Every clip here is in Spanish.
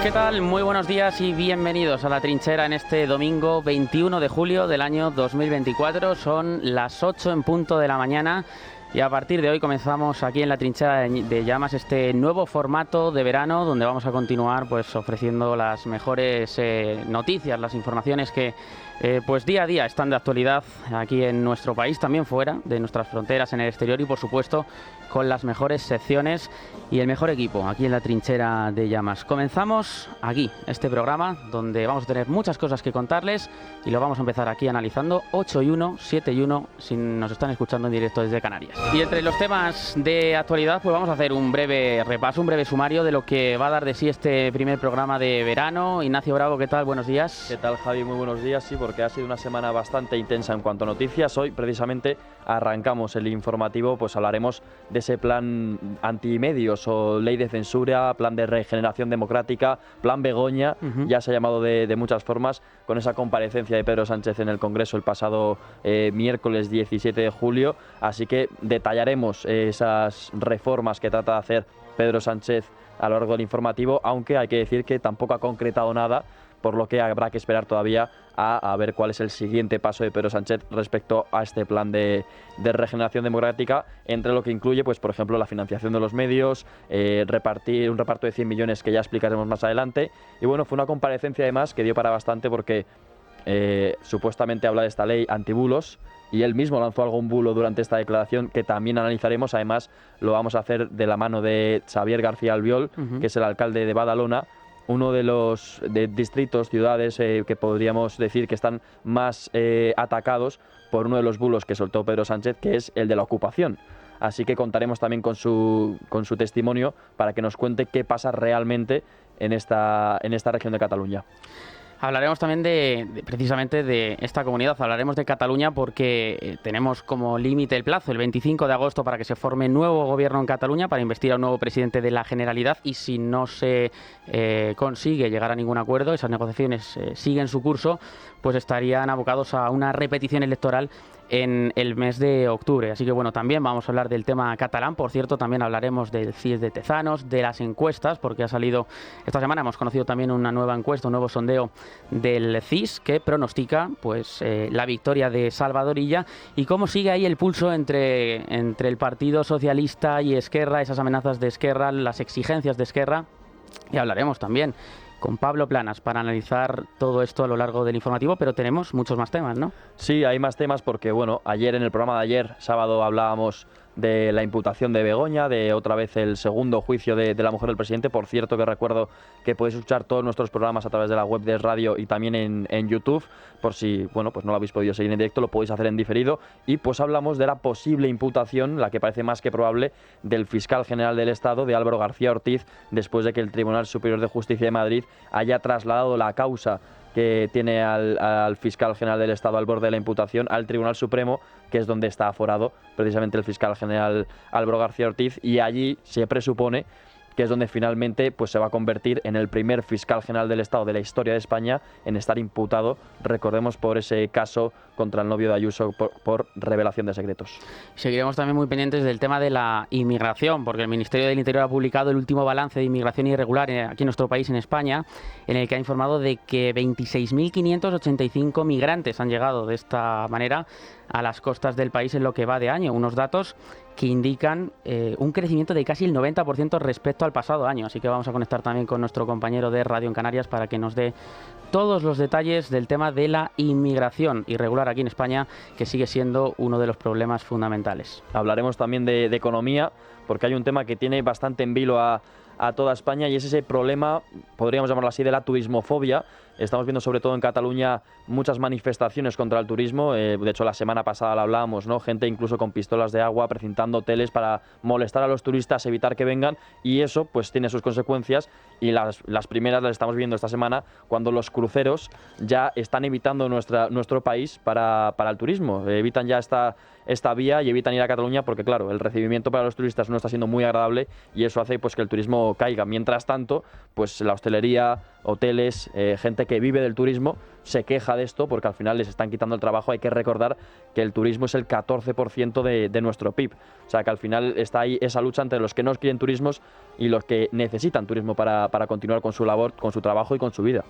¿Qué tal? Muy buenos días y bienvenidos a La Trinchera en este domingo 21 de julio del año 2024. Son las 8 en punto de la mañana y a partir de hoy comenzamos aquí en La Trinchera de Llamas este nuevo formato de verano donde vamos a continuar pues ofreciendo las mejores noticias, las informaciones que pues día a día están de actualidad aquí en nuestro país, también fuera de nuestras fronteras, en el exterior y por supuesto con las mejores secciones y el mejor equipo aquí en La Trinchera de Llamas. Comenzamos aquí este programa donde vamos a tener muchas cosas que contarles y lo vamos a empezar aquí analizando 8 y 1, 7 y 1 si nos están escuchando en directo desde Canarias. Y entre los temas de actualidad pues vamos a hacer un breve repaso, un breve sumario de lo que va a dar de sí este primer programa de verano. Ignacio Bravo, ¿qué tal? Buenos días. ¿Qué tal, Javi? Muy buenos días. Sí, porque ha sido una semana bastante intensa en cuanto a noticias. Hoy precisamente arrancamos el informativo, pues hablaremos de ese plan antimedios o ley de censura, plan de regeneración democrática, plan Begoña, ya se ha llamado de muchas formas, con esa comparecencia de Pedro Sánchez en el Congreso el pasado miércoles 17 de julio. Así que detallaremos esas reformas que trata de hacer Pedro Sánchez a lo largo del informativo, aunque hay que decir que tampoco ha concretado nada, por lo que habrá que esperar todavía a ver cuál es el siguiente paso de Pedro Sánchez respecto a este plan de regeneración democrática, entre lo que incluye, pues por ejemplo, la financiación de los medios, repartir un reparto de 100 millones que ya explicaremos más adelante. Y bueno, fue una comparecencia además que dio para bastante porque supuestamente habla de esta ley antibulos y él mismo lanzó algún bulo durante esta declaración que también analizaremos. Además, lo vamos a hacer de la mano de Xavier García Albiol, que es el alcalde de Badalona, uno de los distritos, ciudades que podríamos decir que están más atacados por uno de los bulos que soltó Pedro Sánchez, que es el de la ocupación. Así que contaremos también con su testimonio para que nos cuente qué pasa realmente en esta región de Cataluña. Hablaremos también precisamente de esta comunidad, hablaremos de Cataluña porque tenemos como límite el plazo, el 25 de agosto, para que se forme nuevo gobierno en Cataluña, para investir a un nuevo presidente de la Generalidad, y si no se consigue llegar a ningún acuerdo, esas negociaciones siguen su curso, pues estarían abocados a una repetición electoral en el mes de octubre. Así que bueno, también vamos a hablar del tema catalán. Por cierto, también hablaremos del CIS de Tezanos, de las encuestas, porque ha salido esta semana, hemos conocido también una nueva encuesta, un nuevo sondeo del CIS que pronostica pues la victoria de Salvador Illa, y cómo sigue ahí el pulso entre el Partido Socialista y Esquerra, esas amenazas de Esquerra, las exigencias de Esquerra. Y hablaremos también con Pablo Planas para analizar todo esto a lo largo del informativo, pero tenemos muchos más temas, ¿no? Sí, hay más temas porque, bueno, ayer en el programa de ayer, sábado, hablábamos de la imputación de Begoña, de otra vez el segundo juicio de la mujer del presidente. Por cierto, que recuerdo que podéis escuchar todos nuestros programas a través de la web de radio y también en YouTube, por si, bueno, pues no lo habéis podido seguir en directo, lo podéis hacer en diferido. Y pues hablamos de la posible imputación, la que parece más que probable, del fiscal general del Estado, de Álvaro García Ortiz, después de que el Tribunal Superior de Justicia de Madrid haya trasladado la causa que tiene al fiscal general del Estado al borde de la imputación al Tribunal Supremo, que es donde está aforado precisamente el fiscal general Álvaro García Ortiz, y allí se presupone que es donde finalmente pues se va a convertir en el primer fiscal general del Estado de la historia de España en estar imputado, recordemos, por ese caso contra el novio de Ayuso por revelación de secretos. Seguiremos también muy pendientes del tema de la inmigración, porque el Ministerio del Interior ha publicado el último balance de inmigración irregular aquí en nuestro país, en España, en el que ha informado de que 26.585 migrantes han llegado de esta manera a las costas del país en lo que va de año, unos datos que indican un crecimiento de casi el 90% respecto al pasado año. Así que vamos a conectar también con nuestro compañero de Radio en Canarias para que nos dé todos los detalles del tema de la inmigración irregular aquí en España, que sigue siendo uno de los problemas fundamentales. Hablaremos también de economía, porque hay un tema que tiene bastante en vilo a toda España, y es ese problema, podríamos llamarlo así, de la turismofobia. Estamos viendo sobre todo en Cataluña muchas manifestaciones contra el turismo. De hecho, la semana pasada lo hablábamos, ¿no? Gente incluso con pistolas de agua precintando hoteles para molestar a los turistas, evitar que vengan, y eso pues tiene sus consecuencias, y las primeras las estamos viendo esta semana cuando los cruceros ya están evitando nuestro país para el turismo. Evitan ya esta vía y evitan ir a Cataluña porque, claro, el recibimiento para los turistas no está siendo muy agradable, y eso hace pues que el turismo caiga. Mientras tanto, pues la hostelería, hoteles, gente que vive del turismo, se queja de esto porque al final les están quitando el trabajo. Hay que recordar que el turismo es el 14% de nuestro PIB. O sea que al final está ahí esa lucha entre los que no quieren turismos y los que necesitan turismo para continuar con su labor, con su trabajo y con su vida.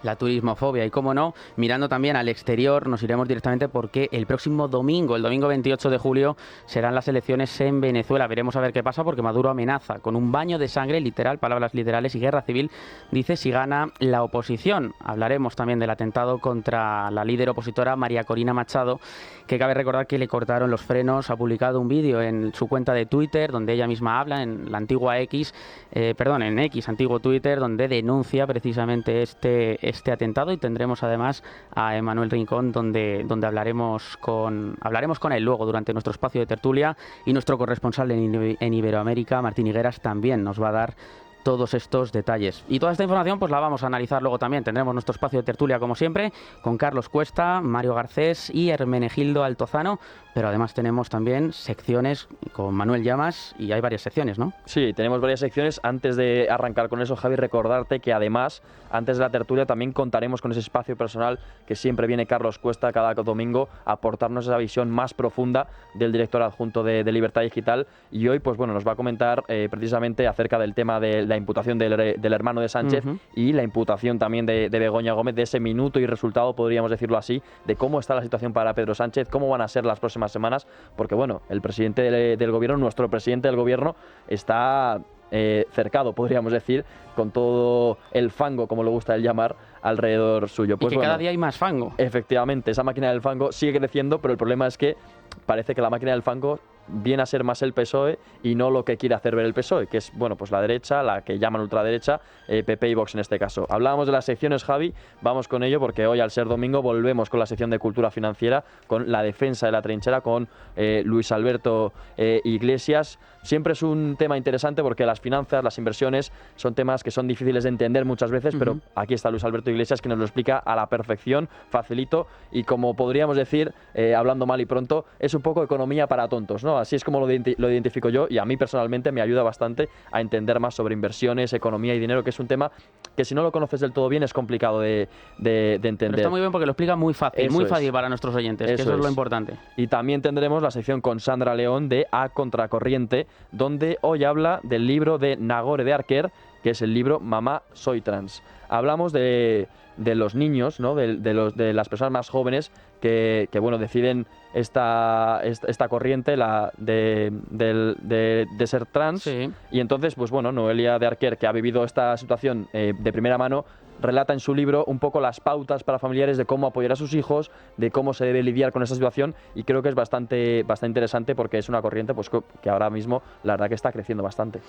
La turismofobia. Y cómo no, mirando también al exterior, nos iremos directamente porque el próximo domingo, el domingo 28 de julio, serán las elecciones en Venezuela. Veremos a ver qué pasa porque Maduro amenaza con un baño de sangre, literal, palabras literales, y guerra civil, dice, si gana la oposición. Hablaremos también del atentado contra la líder opositora María Corina Machado, que cabe recordar que le cortaron los frenos. Ha publicado un vídeo en su cuenta de Twitter donde ella misma habla, en la antigua en X, antiguo Twitter, donde denuncia precisamente este atentado, y tendremos además a Emmanuel Rincón donde hablaremos con él luego durante nuestro espacio de tertulia, y nuestro corresponsal en Iberoamérica, Martín Higueras, también nos va a dar todos estos detalles. Y toda esta información pues la vamos a analizar luego también. Tendremos nuestro espacio de tertulia como siempre con Carlos Cuesta, Mario Garcés y Hermenegildo Altozano, pero además tenemos también secciones con Manuel Llamas y hay varias secciones, ¿no? Sí, tenemos varias secciones. Antes de arrancar con eso, Javi, recordarte que además, antes de la tertulia, también contaremos con ese espacio personal que siempre viene Carlos Cuesta cada domingo a aportarnos esa visión más profunda del director adjunto de Libertad Digital. Y hoy, pues bueno, nos va a comentar precisamente acerca del tema de la imputación del hermano de Sánchez y la imputación también de Begoña Gómez, de ese minuto y resultado, podríamos decirlo así, de cómo está la situación para Pedro Sánchez, cómo van a ser las próximas semanas, porque bueno, el presidente del gobierno, nuestro presidente del gobierno, está cercado, podríamos decir, con todo el fango, como le gusta él llamar, alrededor suyo. Pues y que cada día hay más fango. Efectivamente, esa máquina del fango sigue creciendo, pero el problema es que parece que la máquina del fango viene a ser más el PSOE y no lo que quiere hacer ver el PSOE, que es, bueno, pues la derecha, la que llaman ultraderecha, PP y Vox en este caso. Hablábamos de las secciones, Javi, vamos con ello porque hoy, al ser domingo, volvemos con la sección de cultura financiera, con la defensa de la trinchera, con Luis Alberto Iglesias. Siempre es un tema interesante porque las finanzas, las inversiones, son temas que son difíciles de entender muchas veces, pero aquí está Luis Alberto Iglesias, que nos lo explica a la perfección, facilito, y como podríamos decir, hablando mal y pronto, es un poco economía para tontos, ¿no? Así es como lo identifico yo, y a mí personalmente me ayuda bastante a entender más sobre inversiones, economía y dinero, que es un tema que si no lo conoces del todo bien es complicado de entender. Pero está muy bien porque lo explica muy fácil, para nuestros oyentes, que eso es lo importante. Y también tendremos la sección con Sandra León de A Contracorriente, donde hoy habla del libro de Nagore de Arquer, que es el libro Mamá, soy trans. Hablamos de los niños, ¿no? de las personas más jóvenes que bueno, deciden esta corriente de ser trans. Sí. Y entonces, pues bueno, Noelia de Arquer, que ha vivido esta situación de primera mano, relata en su libro un poco las pautas para familiares de cómo apoyar a sus hijos, de cómo se debe lidiar con esta situación, y creo que es bastante interesante porque es una corriente pues que ahora mismo la verdad que está creciendo bastante.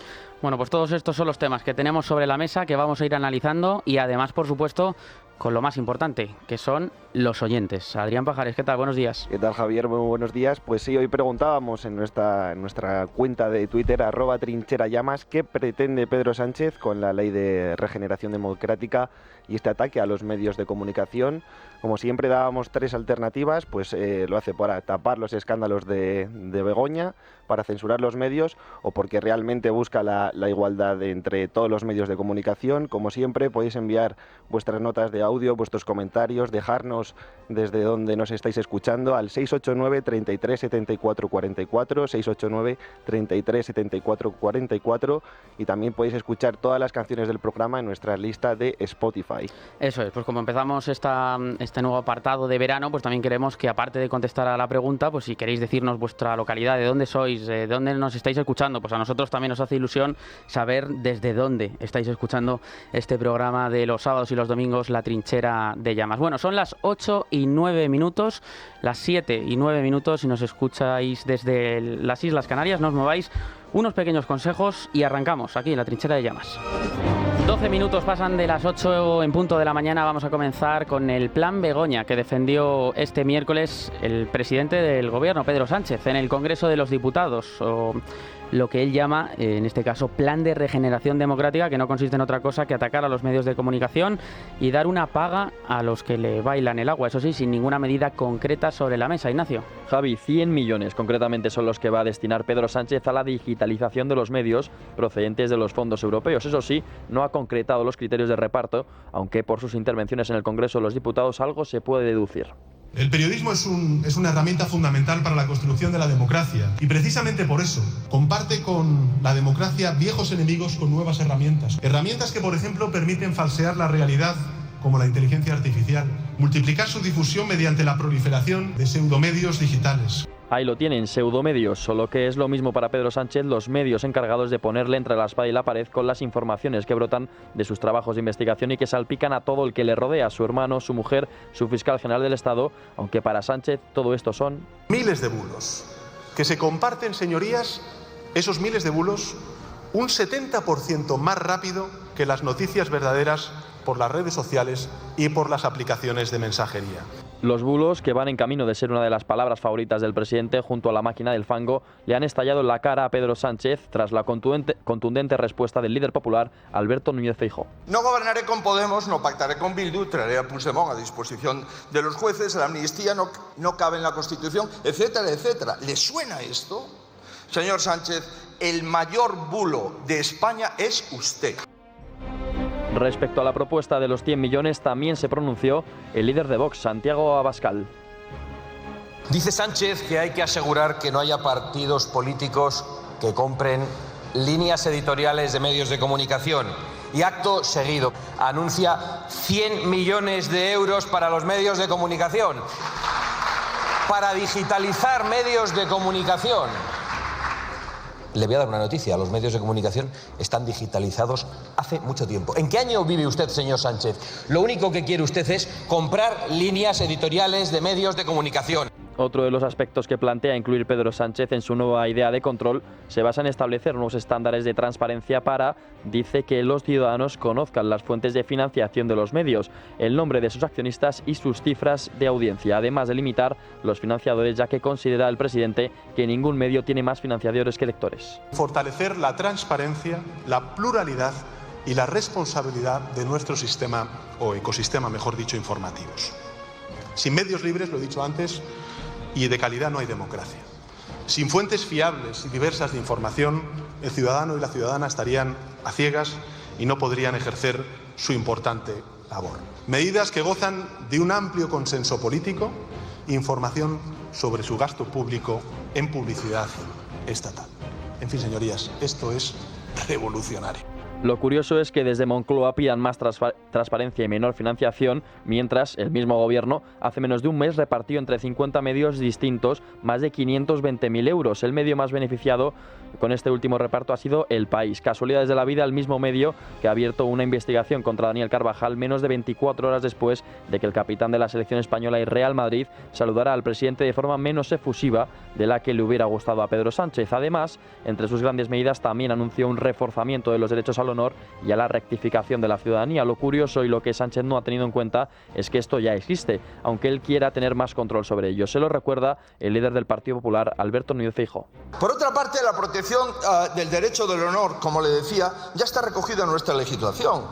Bueno, pues todos estos son los temas que tenemos sobre la mesa, que vamos a ir analizando, y además, por supuesto, con lo más importante, que son los oyentes. Adrián Pajares, ¿qué tal? Buenos días. ¿Qué tal, Javier? Muy buenos días. Pues sí, hoy preguntábamos en nuestra cuenta de Twitter, @trincherallamas, qué pretende Pedro Sánchez con la Ley de Regeneración Democrática y este ataque a los medios de comunicación. Como siempre dábamos tres alternativas, pues lo hace para tapar los escándalos de Begoña, para censurar los medios, o porque realmente busca la igualdad entre todos los medios de comunicación. Como siempre, podéis enviar vuestras notas de audio, vuestros comentarios, dejarnos desde donde nos estáis escuchando al 689 33 74 44, 689 33 74 44, y también podéis escuchar todas las canciones del programa en nuestra lista de Spotify. Eso es, pues como empezamos este nuevo apartado de verano, pues también queremos que, aparte de contestar a la pregunta, pues si queréis decirnos vuestra localidad, de dónde sois, de dónde nos estáis escuchando, pues a nosotros también nos hace ilusión saber desde dónde estáis escuchando este programa de los sábados y los domingos, La Trinchera de Llamas. Bueno, son las 8:09, las 7:09, si nos escucháis desde las Islas Canarias, no os mováis, unos pequeños consejos y arrancamos aquí en La Trinchera de Llamas. 12 minutos pasan de las 8 en punto de la mañana. Vamos a comenzar con el Plan Begoña que defendió este miércoles el presidente del gobierno, Pedro Sánchez, en el Congreso de los Diputados. lo que él llama, en este caso, plan de regeneración democrática, que no consiste en otra cosa que atacar a los medios de comunicación y dar una paga a los que le bailan el agua, eso sí, sin ninguna medida concreta sobre la mesa. Ignacio. Javi, 100 millones concretamente son los que va a destinar Pedro Sánchez a la digitalización de los medios procedentes de los fondos europeos. Eso sí, no ha concretado los criterios de reparto, aunque por sus intervenciones en el Congreso de los Diputados algo se puede deducir. El periodismo es una herramienta fundamental para la construcción de la democracia y precisamente por eso comparte con la democracia viejos enemigos con nuevas herramientas. Herramientas que, por ejemplo, permiten falsear la realidad, como la inteligencia artificial, multiplicar su difusión mediante la proliferación de pseudomedios digitales. Ahí lo tienen, pseudomedios, solo que es lo mismo para Pedro Sánchez los medios encargados de ponerle entre la espada y la pared con las informaciones que brotan de sus trabajos de investigación y que salpican a todo el que le rodea, su hermano, su mujer, su fiscal general del Estado, aunque para Sánchez todo esto son miles de bulos que se comparten, señorías, esos miles de bulos, un 70% más rápido que las noticias verdaderas por las redes sociales y por las aplicaciones de mensajería. Los bulos, que van en camino de ser una de las palabras favoritas del presidente junto a la máquina del fango, le han estallado en la cara a Pedro Sánchez tras la contundente respuesta del líder popular Alberto Núñez Feijóo. No gobernaré con Podemos, no pactaré con Bildu, traeré a Puigdemont a disposición de los jueces, la amnistía no cabe en la Constitución, etcétera, etcétera. ¿Le suena esto? Señor Sánchez, el mayor bulo de España es usted. Respecto a la propuesta de los 100 millones, también se pronunció el líder de Vox, Santiago Abascal. Dice Sánchez que hay que asegurar que no haya partidos políticos que compren líneas editoriales de medios de comunicación. Y acto seguido anuncia 100 millones de euros para los medios de comunicación, para digitalizar medios de comunicación. Le voy a dar una noticia, los medios de comunicación están digitalizados hace mucho tiempo. ¿En qué año vive usted, señor Sánchez? Lo único que quiere usted es comprar líneas editoriales de medios de comunicación. Otro de los aspectos que plantea incluir Pedro Sánchez en su nueva idea de control se basa en establecer nuevos estándares de transparencia para, dice, que los ciudadanos conozcan las fuentes de financiación de los medios, el nombre de sus accionistas y sus cifras de audiencia, además de limitar los financiadores, ya que considera el presidente que ningún medio tiene más financiadores que lectores. Fortalecer la transparencia, la pluralidad y la responsabilidad de nuestro sistema, o ecosistema, mejor dicho, informativos. Sin medios libres, lo he dicho antes, y de calidad no hay democracia. Sin fuentes fiables y diversas de información, el ciudadano y la ciudadana estarían a ciegas y no podrían ejercer su importante labor. Medidas que gozan de un amplio consenso político, información sobre su gasto público en publicidad estatal. En fin, señorías, esto es revolucionario. Lo curioso es que desde Moncloa pidan más transparencia y menor financiación, mientras el mismo gobierno hace menos de un mes repartió entre 50 medios distintos más de 520.000 euros. El medio más beneficiado con este último reparto ha sido El País. Casualidades de la vida, el mismo medio que ha abierto una investigación contra Daniel Carvajal menos de 24 horas después de que el capitán de la selección española y Real Madrid saludara al presidente de forma menos efusiva de la que le hubiera gustado a Pedro Sánchez. Además, entre sus grandes medidas también anunció un reforzamiento de los derechos al honor y a la rectificación de la ciudadanía. Lo curioso y lo que Sánchez no ha tenido en cuenta es que esto ya existe, aunque él quiera tener más control sobre ello. Se lo recuerda el líder del Partido Popular, Alberto Núñez Feijóo. Por otra parte, la protección del derecho del honor, como le decía, ya está recogido en nuestra legislación.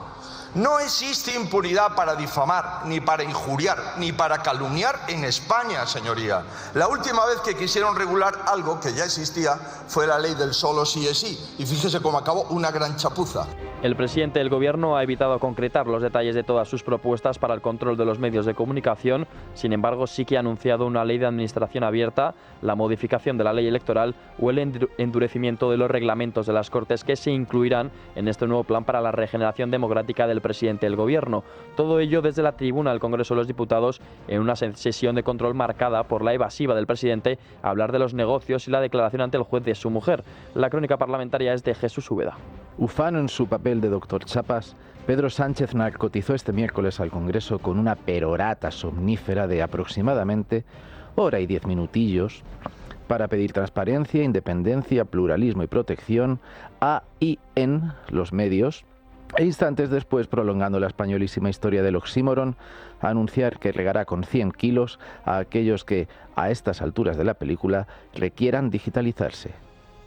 No existe impunidad para difamar, ni para injuriar, ni para calumniar en España, señoría. La última vez que quisieron regular algo que ya existía fue la ley del solo sí es sí. Y fíjese cómo acabó, una gran chapuza. El presidente del gobierno ha evitado concretar los detalles de todas sus propuestas para el control de los medios de comunicación. Sin embargo, sí que ha anunciado una ley de administración abierta, la modificación de la ley electoral o el endurecimiento de los reglamentos de las Cortes que se incluirán en este nuevo plan para la regeneración democrática del presidente del gobierno. Todo ello desde la tribuna del Congreso de los Diputados en una sesión de control marcada por la evasiva del presidente a hablar de los negocios y la declaración ante el juez de su mujer. La crónica parlamentaria es de Jesús Úbeda. Ufano en su papel de doctor Chapas, Pedro Sánchez narcotizó este miércoles al Congreso con una perorata somnífera de aproximadamente hora y 10 minutillos para pedir transparencia, independencia, pluralismo y protección a y en los medios, e instantes después, prolongando la españolísima historia del oxímoron, a anunciar que regará con 100 kilos a aquellos que, a estas alturas de la película, requieran digitalizarse.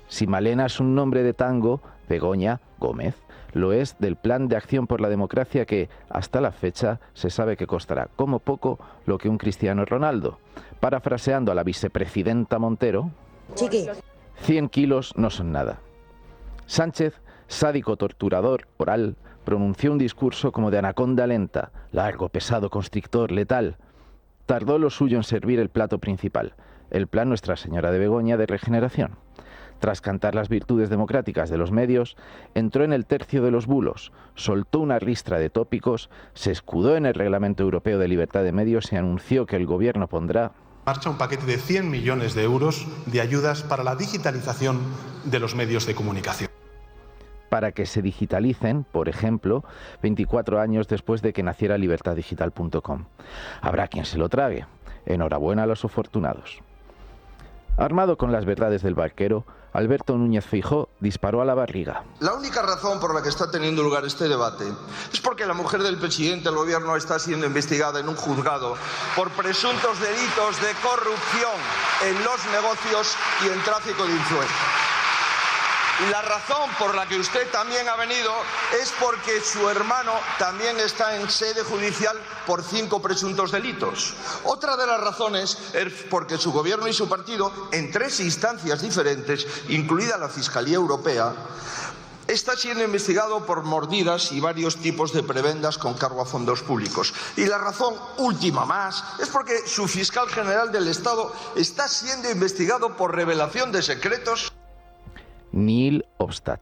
Si Malena es un nombre de tango, Begoña Gómez lo es del Plan de Acción por la Democracia que, hasta la fecha, se sabe que costará como poco lo que un Cristiano Ronaldo. Parafraseando a la vicepresidenta Montero, 100 kilos no son nada. Sánchez, sádico torturador oral, pronunció un discurso como de anaconda lenta, largo, pesado, constrictor, letal. Tardó lo suyo en servir el plato principal, el Plan Nuestra Señora de Begoña de Regeneración. Tras cantar las virtudes democráticas de los medios, entró en el tercio de los bulos, soltó una ristra de tópicos, se escudó en el Reglamento Europeo de Libertad de Medios y anunció que el gobierno pondrá marcha un paquete de 100 millones de euros de ayudas para la digitalización de los medios de comunicación. Para que se digitalicen, por ejemplo, 24 años después de que naciera libertaddigital.com. Habrá quien se lo trague. Enhorabuena a los afortunados. Armado con las verdades del barquero, Alberto Núñez Feijóo disparó a la barriga. La única razón por la que está teniendo lugar este debate es porque la mujer del presidente del gobierno está siendo investigada en un juzgado por presuntos delitos de corrupción en los negocios y en tráfico de influencias. Y la razón por la que usted también ha venido es porque su hermano también está en sede judicial por 5 presuntos delitos. Otra de las razones es porque su gobierno y su partido, en 3 instancias diferentes, incluida la Fiscalía Europea, está siendo investigado por mordidas y varios tipos de prebendas con cargo a fondos públicos. Y la razón última más es porque su fiscal general del Estado está siendo investigado por revelación de secretos. Nihil obstat.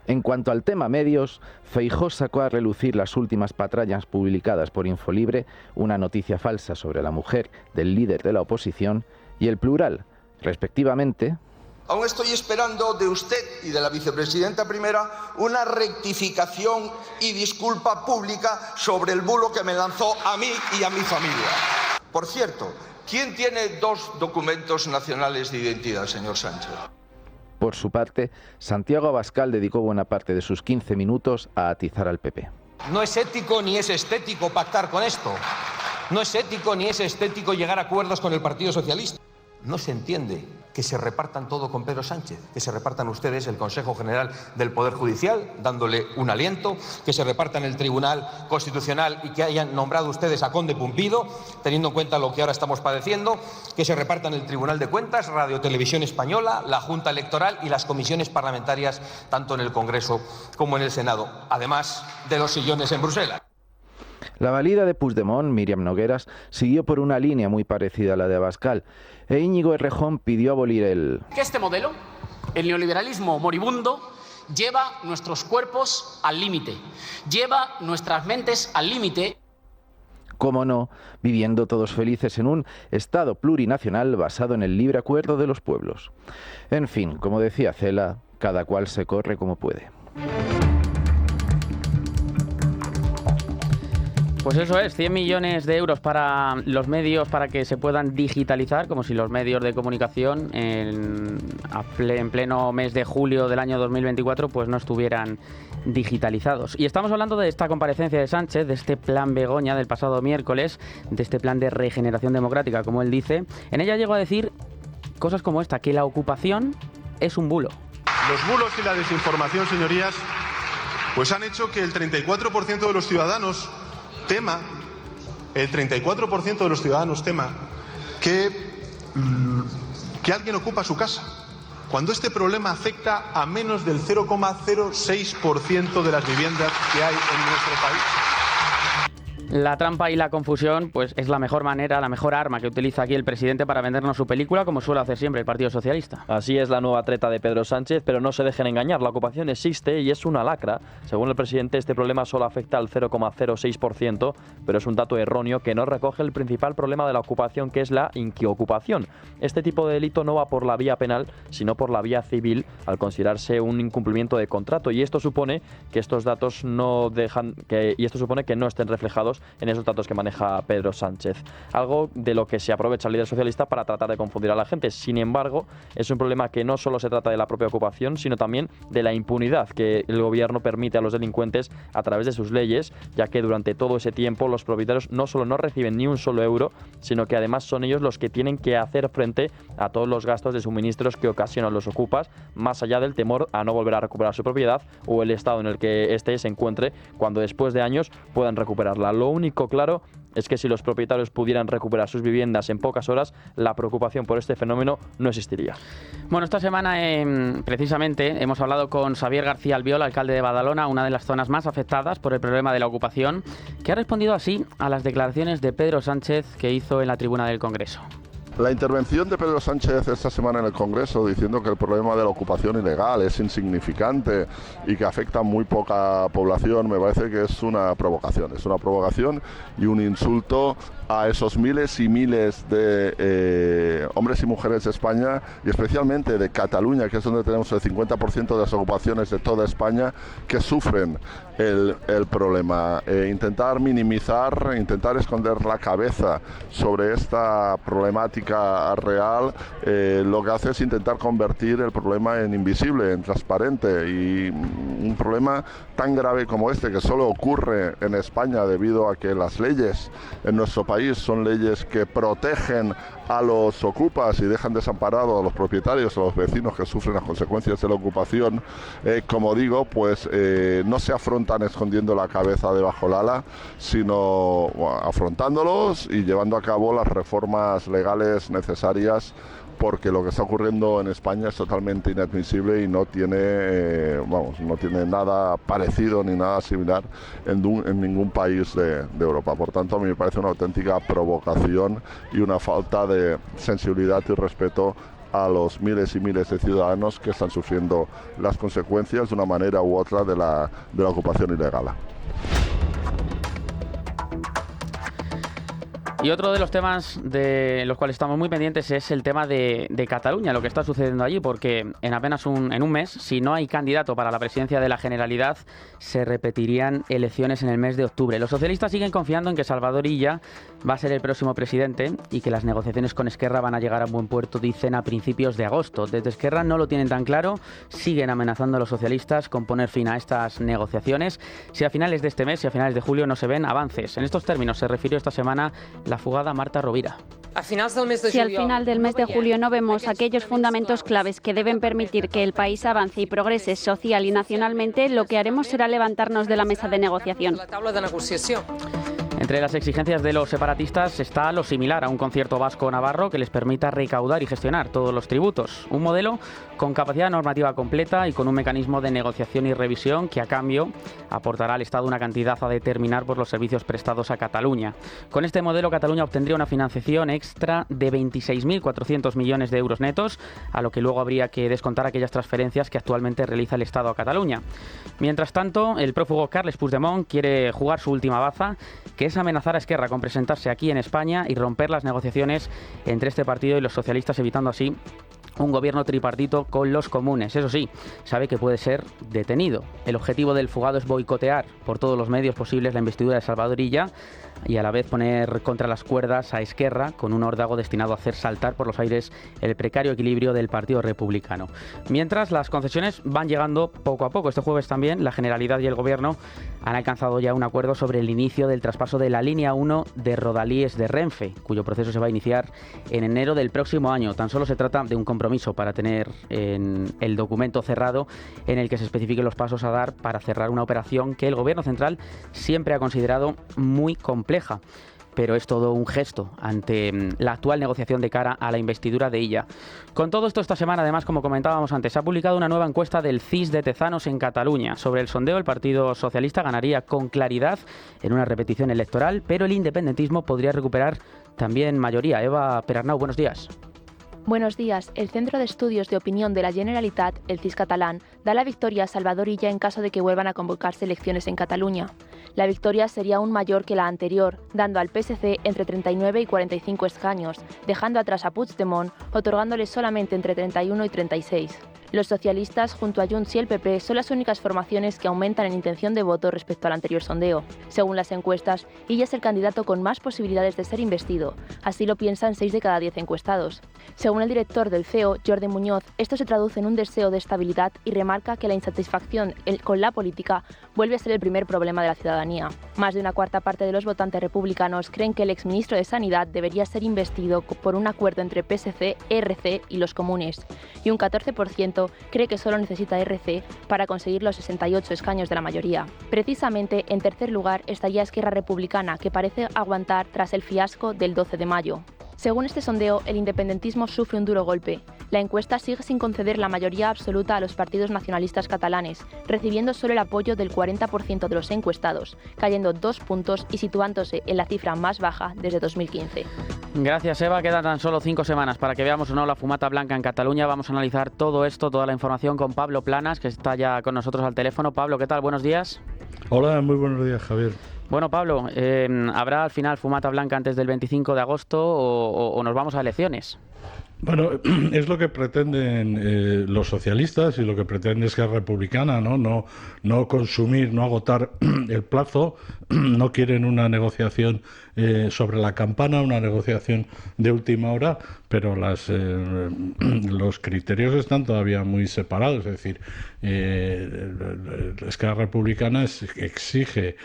En cuanto al tema medios, Feijóo sacó a relucir las últimas patrañas publicadas por Infolibre, una noticia falsa sobre la mujer del líder de la oposición, y El Plural, respectivamente. Aún estoy esperando de usted y de la vicepresidenta primera una rectificación y disculpa pública sobre el bulo que me lanzó a mí y a mi familia. Por cierto, ¿quién tiene 2 documentos nacionales de identidad, señor Sánchez? Por su parte, Santiago Abascal dedicó buena parte de sus 15 minutos a atizar al PP. No es ético ni es estético pactar con esto. No es ético ni es estético llegar a acuerdos con el Partido Socialista. No se entiende que se repartan todo con Pedro Sánchez, que se repartan ustedes el Consejo General del Poder Judicial, dándole un aliento, que se repartan el Tribunal Constitucional y que hayan nombrado ustedes a Conde Pumpido, teniendo en cuenta lo que ahora estamos padeciendo, que se repartan el Tribunal de Cuentas, Radio Televisión Española, la Junta Electoral y las comisiones parlamentarias, tanto en el Congreso como en el Senado, además de los sillones en Bruselas. La valida de Puigdemont, Míriam Nogueras, siguió por una línea muy parecida a la de Abascal, e Íñigo Errejón pidió abolir el... Que este modelo, el neoliberalismo moribundo, lleva nuestros cuerpos al límite, lleva nuestras mentes al límite. Cómo no, viviendo todos felices en un Estado plurinacional basado en el libre acuerdo de los pueblos. En fin, como decía Cela, cada cual se corre como puede. Pues eso es, 100 millones de euros para los medios para que se puedan digitalizar, como si los medios de comunicación en pleno mes de julio del año 2024 pues no estuvieran digitalizados. Y estamos hablando de esta comparecencia de Sánchez, de este plan Begoña del pasado miércoles, de este plan de regeneración democrática, como él dice. En ella llegó a decir cosas como esta, que la ocupación es un bulo. Los bulos y la desinformación, señorías, pues han hecho que el 34% de los ciudadanos tema, el 34% de los ciudadanos tema que alguien ocupa su casa, cuando este problema afecta a menos del 0,06% de las viviendas que hay en nuestro país. La trampa y la confusión pues es la mejor manera, la mejor arma que utiliza aquí el presidente para vendernos su película, como suele hacer siempre el Partido Socialista. Así es la nueva treta de Pedro Sánchez, pero no se dejen engañar, la ocupación existe y es una lacra. Según el presidente, este problema solo afecta al 0,06%, pero es un dato erróneo que no recoge el principal problema de la ocupación, que es la inquiocupación. Este tipo de delito no va por la vía penal, sino por la vía civil, al considerarse un incumplimiento de contrato, y esto supone que estos datos no estén reflejados confiamos en esos datos que maneja Pedro Sánchez. Algo de lo que se aprovecha el líder socialista para tratar de confundir a la gente. Sin embargo, es un problema que no solo se trata de la propia ocupación, sino también de la impunidad que el gobierno permite a los delincuentes a través de sus leyes, ya que durante todo ese tiempo los propietarios no solo no reciben ni un solo euro, sino que además son ellos los que tienen que hacer frente a todos los gastos de suministros que ocasionan los ocupas, más allá del temor a no volver a recuperar su propiedad o el estado en el que éste se encuentre cuando después de años puedan recuperarla. Lo único claro es que si los propietarios pudieran recuperar sus viviendas en pocas horas, la preocupación por este fenómeno no existiría. Bueno, esta semana precisamente hemos hablado con Xavier García Albiol, alcalde de Badalona, una de las zonas más afectadas por el problema de la ocupación, que ha respondido así a las declaraciones de Pedro Sánchez que hizo en la tribuna del Congreso. La intervención de Pedro Sánchez esta semana en el Congreso diciendo que el problema de la ocupación ilegal es insignificante y que afecta a muy poca población me parece que es una provocación. Es una provocación y un insulto a esos miles y miles de hombres y mujeres de España y especialmente de Cataluña, que es donde tenemos el 50% de las ocupaciones de toda España, que sufren el problema. Intentar minimizar, intentar esconder la cabeza sobre esta problemática real, lo que hace es intentar convertir el problema en invisible, en transparente, y un problema tan grave como este, que solo ocurre en España debido a que las leyes en nuestro país son leyes que protegen a los ocupas y dejan desamparados a los propietarios, a los vecinos que sufren las consecuencias de la ocupación, como digo, pues no se afrontan escondiendo la cabeza debajo del ala, sino afrontándolos y llevando a cabo las reformas legales necesarias, porque lo que está ocurriendo en España es totalmente inadmisible y no tiene, no tiene nada parecido ni nada similar en ningún país de Europa. Por tanto, a mí me parece una auténtica provocación y una falta de sensibilidad y respeto a los miles y miles de ciudadanos que están sufriendo las consecuencias de una manera u otra de la ocupación ilegal. Y otro de los temas de los cuales estamos muy pendientes es el tema de Cataluña, lo que está sucediendo allí, porque en apenas en un mes, si no hay candidato para la presidencia de la Generalidad, se repetirían elecciones en el mes de octubre. Los socialistas siguen confiando en que Salvador Illa va a ser el próximo presidente y que las negociaciones con Esquerra van a llegar a buen puerto, dicen, a principios de agosto. Desde Esquerra no lo tienen tan claro, siguen amenazando a los socialistas con poner fin a estas negociaciones si a finales de este mes y a finales de julio no se ven avances. En estos términos se refirió esta semana la fugada Marta Rovira. Si al final del mes de julio no vemos aquellos fundamentos claves que deben permitir que el país avance y progrese social y nacionalmente, lo que haremos será levantarnos de la mesa de negociación. Entre las exigencias de los separatistas está lo similar a un concierto vasco-navarro que les permita recaudar y gestionar todos los tributos. Un modelo con capacidad normativa completa y con un mecanismo de negociación y revisión que, a cambio, aportará al Estado una cantidad a determinar por los servicios prestados a Cataluña. Con este modelo, Cataluña obtendría una financiación extra de 26.400 millones de euros netos, a lo que luego habría que descontar aquellas transferencias que actualmente realiza el Estado a Cataluña. Mientras tanto, el prófugo Carles Puigdemont quiere jugar su última baza, que es amenazar a Esquerra con presentarse aquí en España y romper las negociaciones entre este partido y los socialistas, evitando así un gobierno tripartito con los comunes. Eso sí, sabe que puede ser detenido. El objetivo del fugado es boicotear por todos los medios posibles la investidura de Salvador Illa y a la vez poner contra las cuerdas a Esquerra con un órdago destinado a hacer saltar por los aires el precario equilibrio del Partido Republicano. Mientras, las concesiones van llegando poco a poco. Este jueves también la Generalidad y el Gobierno han alcanzado ya un acuerdo sobre el inicio del traspaso de la línea 1 de Rodalies de Renfe, cuyo proceso se va a iniciar en enero del próximo año. Tan solo se trata de un compromiso para tener en el documento cerrado en el que se especifiquen los pasos a dar para cerrar una operación que el Gobierno central siempre ha considerado muy compleja. Pero es todo un gesto ante la actual negociación de cara a la investidura de Illa. Con todo esto, esta semana, además, como comentábamos antes, se ha publicado una nueva encuesta del CIS de Tezanos en Cataluña. Sobre el sondeo, el Partido Socialista ganaría con claridad en una repetición electoral, pero el independentismo podría recuperar también mayoría. Eva Perarnau, buenos días. Buenos días. El Centro de Estudios de Opinión de la Generalitat, el CIS catalán, da la victoria a Salvador Illa en caso de que vuelvan a convocarse elecciones en Cataluña. La victoria sería aún mayor que la anterior, dando al PSC entre 39 y 45 escaños, dejando atrás a Puigdemont, otorgándole solamente entre 31 y 36. Los socialistas, junto a Junts y el PP, son las únicas formaciones que aumentan en intención de voto respecto al anterior sondeo. Según las encuestas, Illa es el candidato con más posibilidades de ser investido. Así lo piensan 6 de cada 10 encuestados. Según el director del CEO, Jordi Muñoz, esto se traduce en un deseo de estabilidad y remarca que la insatisfacción con la política vuelve a ser el primer problema de la ciudadanía. Más de una cuarta parte de los votantes republicanos creen que el exministro de Sanidad debería ser investido por un acuerdo entre PSC, ERC y los comunes, y un 14% cree que solo necesita ERC para conseguir los 68 escaños de la mayoría. Precisamente, en tercer lugar, estaría Esquerra Republicana, que parece aguantar tras el fiasco del 12 de mayo. Según este sondeo, el independentismo sufre un duro golpe. La encuesta sigue sin conceder la mayoría absoluta a los partidos nacionalistas catalanes, recibiendo solo el apoyo del 40% de los encuestados, cayendo 2 puntos y situándose en la cifra más baja desde 2015. Gracias, Eva. Quedan tan solo 5 semanas para que veamos o no la fumata blanca en Cataluña. Vamos a analizar todo esto, toda la información con Pablo Planas, que está ya con nosotros al teléfono. Pablo, ¿qué tal? Buenos días. Hola, muy buenos días, Javier. Bueno, Pablo, ¿habrá al final fumata blanca antes del 25 de agosto o nos vamos a elecciones? Bueno, es lo que pretenden los socialistas y lo que pretende Esquerra Republicana, ¿no? No consumir, no agotar el plazo, no quieren una negociación sobre la campana, una negociación de última hora, pero los criterios están todavía muy separados. Es decir, Esquerra Republicana exige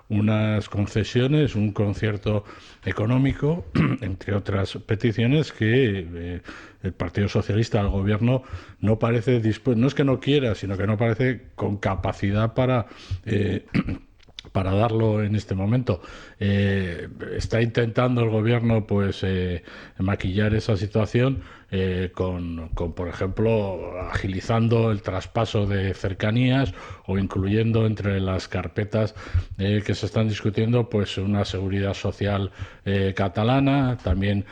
unas concesiones, un concierto económico, entre otras peticiones que el Partido Socialista al Gobierno no parece dispuesto, no es que no quiera, sino que no parece con capacidad para darlo en este momento. Está intentando el Gobierno maquillar esa situación con, por ejemplo, agilizando el traspaso de cercanías o incluyendo entre las carpetas que se están discutiendo una seguridad social catalana. También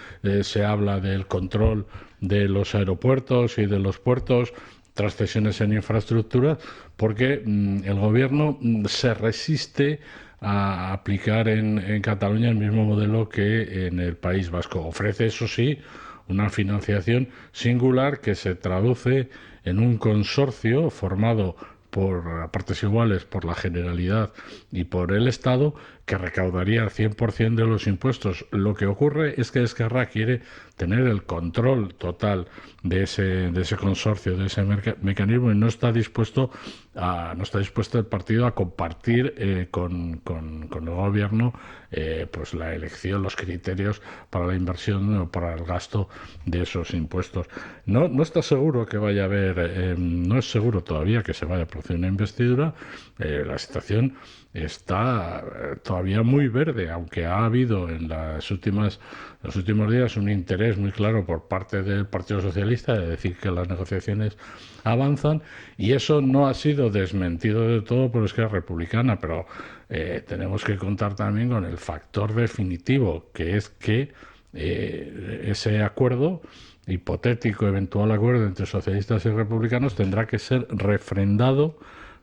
se habla del control de los aeropuertos y de los puertos, transcesiones en infraestructura, porque el Gobierno se resiste a aplicar en Cataluña el mismo modelo que en el País Vasco. Ofrece, eso sí, una financiación singular que se traduce en un consorcio formado por partes iguales por la Generalidad y por el Estado, que recaudaría el 100% de los impuestos. Lo que ocurre es que Esquerra quiere tener el control total de ese consorcio, de ese mecanismo, y no está dispuesto el partido a compartir con el Gobierno la elección, los criterios para la inversión o para el gasto de esos impuestos. No está seguro que vaya a haber, no es seguro todavía que se vaya a producir una investidura. La situación está todavía muy verde, aunque ha habido en los últimos días un interés muy claro por parte del Partido Socialista de decir que las negociaciones avanzan, y eso no ha sido desmentido del todo por Esquerra Republicana, pero tenemos que contar también con el factor definitivo, que es que ese acuerdo, hipotético eventual acuerdo entre socialistas y republicanos, tendrá que ser refrendado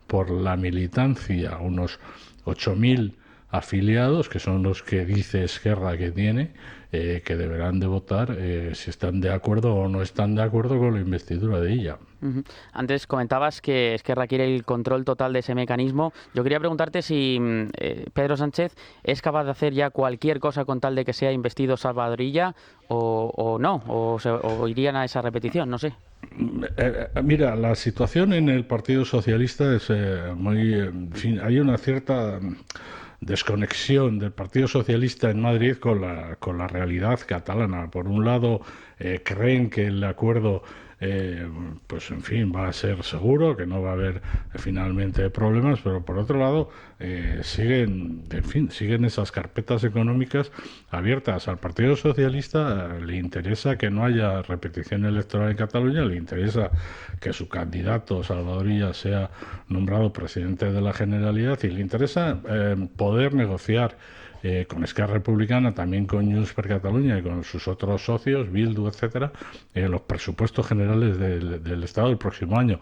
por la militancia, unos 8.000 afiliados, que son los que dice Esquerra que tiene, que deberán de votar si están de acuerdo o no están de acuerdo con la investidura de ella. Antes comentabas que Esquerra quiere el control total de ese mecanismo. Yo quería preguntarte si Pedro Sánchez es capaz de hacer ya cualquier cosa con tal de que sea investido Salvador Illa o no, o irían a esa repetición, no sé. Mira, la situación en el Partido Socialista es hay una cierta desconexión del Partido Socialista en Madrid con la realidad catalana. Por un lado, creen que el acuerdo va a ser seguro, que no va a haber finalmente problemas, pero por otro lado siguen esas carpetas económicas abiertas. Al Partido Socialista le interesa que no haya repetición electoral en Cataluña, le interesa que su candidato Salvador Illa sea nombrado presidente de la Generalidad, y le interesa poder negociar con Esquerra Republicana, también con Junts per Catalunya y con sus otros socios, Bildu, etcétera, los presupuestos generales del Estado del próximo año.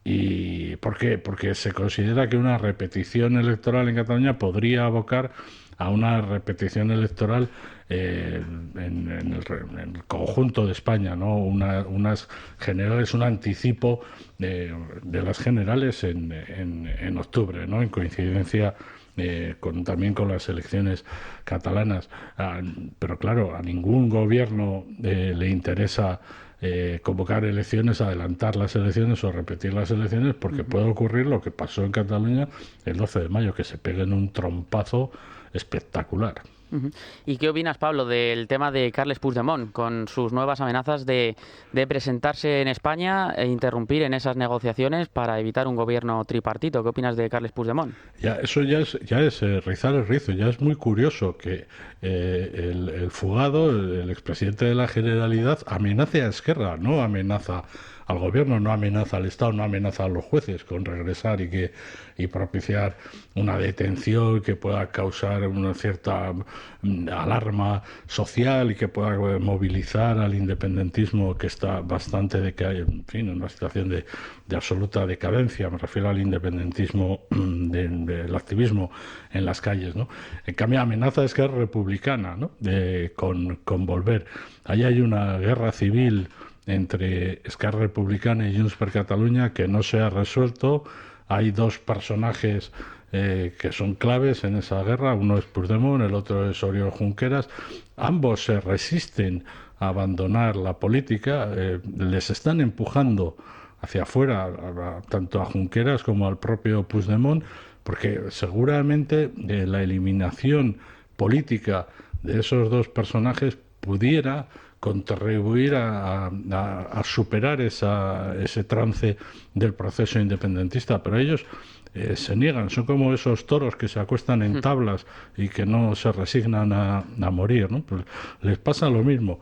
¿Y por qué? Porque se considera que una repetición electoral en Cataluña podría abocar a una repetición electoral en el conjunto de España, ¿no? Unas generales, un anticipo de las generales en octubre, ¿no? En coincidencia también con las elecciones catalanas. Pero claro, a ningún gobierno le interesa convocar elecciones, adelantar las elecciones o repetir las elecciones, porque puede ocurrir lo que pasó en Cataluña el 12 de mayo, que se peguen un trompazo espectacular. ¿Y qué opinas, Pablo, del tema de Carles Puigdemont, con sus nuevas amenazas de presentarse en España e interrumpir en esas negociaciones para evitar un gobierno tripartito? ¿Qué opinas de Carles Puigdemont? Eso ya es rizar el rizo. Ya es muy curioso que el fugado, el expresidente de la Generalidad, amenace a Esquerra, no amenaza al gobierno, no amenaza al Estado, no amenaza a los jueces con regresar y propiciar una detención que pueda causar una cierta alarma social y que pueda movilizar al independentismo, que está bastante en una situación de absoluta decadencia. Me refiero al independentismo del activismo en las calles, ¿no? En cambio, amenaza es que es republicana, ¿no? Con volver. Ahí hay una guerra civil entre Esquerra Republicana y Junts per Catalunya que no se ha resuelto. Hay dos personajes que son claves en esa guerra, uno es Puigdemont, el otro es Oriol Junqueras. Ambos se resisten a abandonar la política, les están empujando hacia afuera, tanto a Junqueras como al propio Puigdemont, porque seguramente la eliminación política de esos dos personajes pudiera contribuir a superar ese trance del proceso independentista, pero ellos se niegan, son como esos toros que se acuestan en tablas y que no se resignan a morir, ¿no? Pues les pasa lo mismo.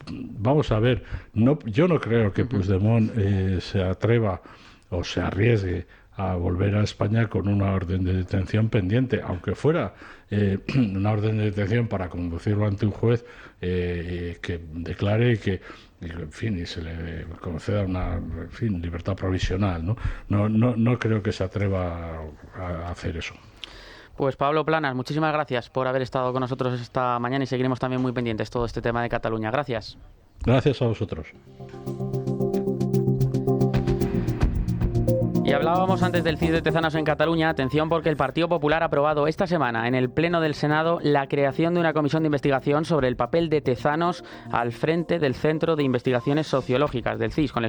Vamos a ver, yo no creo que Puigdemont se atreva o se arriesgue a volver a España con una orden de detención pendiente, aunque fuera una orden de detención para conducirlo ante un juez que declare que y se le conceda una libertad provisional, ¿no? No creo que se atreva a hacer eso. Pues Pablo Planas, muchísimas gracias por haber estado con nosotros esta mañana y seguiremos también muy pendientes todo este tema de Cataluña. Gracias. Gracias a vosotros. Y hablábamos antes del CIS de Tezanos en Cataluña. Atención, porque el Partido Popular ha aprobado esta semana en el Pleno del Senado la creación de una comisión de investigación sobre el papel de Tezanos al frente del Centro de Investigaciones Sociológicas del CIS, con